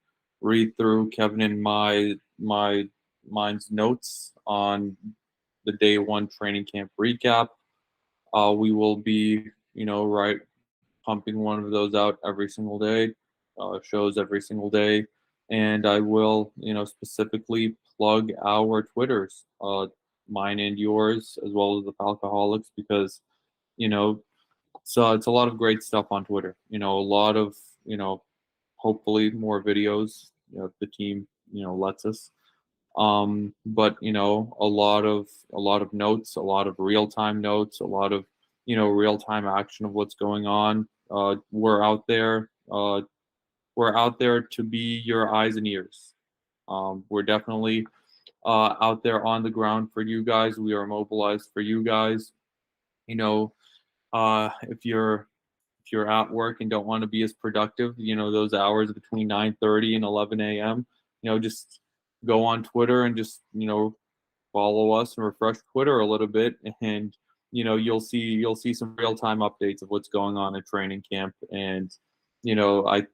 Speaker 2: read through Kevin and mine's notes on the day one training camp recap. We will be, pumping one of those out every single day, shows every single day. And I will, specifically plug our Twitters, mine and yours, as well as the Falcoholics, because, it's a lot of great stuff on Twitter. A lot of, hopefully more videos, if the team, lets us. But a lot of notes, a lot of real-time notes, a lot of, real-time action of what's going on. We're out there. We're out there to be your eyes and ears. We're definitely out there on the ground for you guys. We are mobilized for you guys. If you're at work and don't want to be as productive, those hours between 9:30 and 11 a.m., just go on Twitter and just, follow us and refresh Twitter a little bit, and you'll see some real-time updates of what's going on at training camp. And I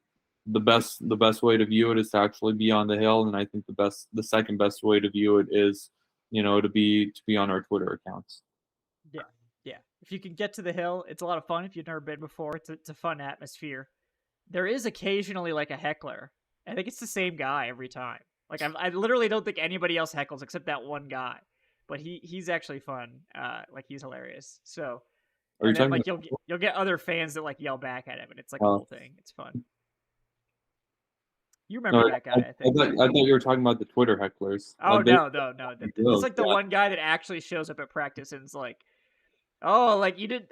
Speaker 2: the best way to view it is to actually be on the hill, and I think the second best way to view it is to be on our Twitter accounts.
Speaker 1: Yeah, yeah. If you can get to the hill, it's a lot of fun. If you've never been before, it's a fun atmosphere. There is occasionally like a heckler. I think it's the same guy every time. Like I literally don't think anybody else heckles except that one guy. But he's actually fun. Like he's hilarious. So,
Speaker 2: Are you
Speaker 1: and then
Speaker 2: talking
Speaker 1: like you'll get other fans that like yell back at him, and it's like a
Speaker 2: about?
Speaker 1: whole thing. It's fun. You
Speaker 2: No,
Speaker 1: remember that guy, I think.
Speaker 2: I thought you were talking about the Twitter hecklers.
Speaker 1: Oh
Speaker 2: They
Speaker 1: no, no, no. It's like the one guy that actually shows up at practice and is like, "Oh, like you did,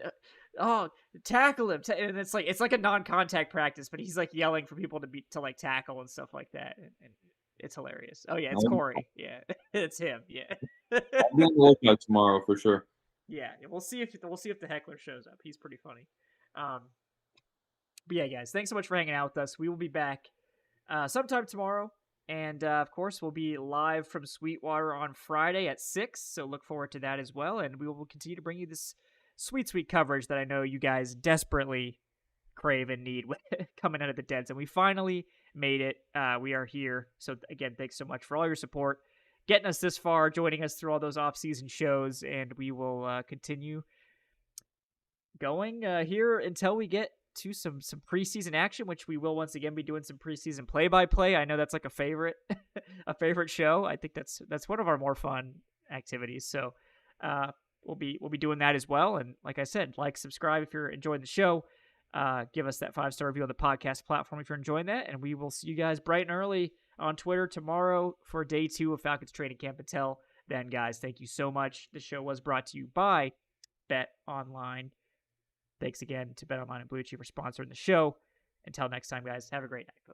Speaker 1: oh, tackle him," and it's like a non-contact practice, but he's like yelling for people to like tackle and stuff like that, and it's hilarious. Oh yeah, it's Corey. Yeah, it's him. Yeah,
Speaker 2: I'll be on the lookout tomorrow for sure.
Speaker 1: yeah. We'll see if the heckler shows up. He's pretty funny. Um, but yeah, guys, thanks so much for hanging out with us. We will be back sometime tomorrow. And of course, we'll be live from Sweetwater on Friday at 6. So look forward to that as well. And we will continue to bring you this sweet, sweet coverage that I know you guys desperately crave and need coming out of the dens. And we finally made it. We are here. So again, thanks so much for all your support, getting us this far, joining us through all those off-season shows. And we will continue going here until we get to some preseason action, which we will once again be doing some preseason play-by-play. I know that's like a favorite a favorite show. I think that's one of our more fun activities. So we'll be doing that as well. And like I said, subscribe if you're enjoying the show. Give us that 5-star review on the podcast platform if you're enjoying that. And we will see you guys bright and early on Twitter tomorrow for day 2 of Falcons training camp. Until then, guys, thank you so much. The show was brought to you by Bet Online. Thanks again to Bet Online and Blue Chew for sponsoring the show. Until next time, guys, have a great night.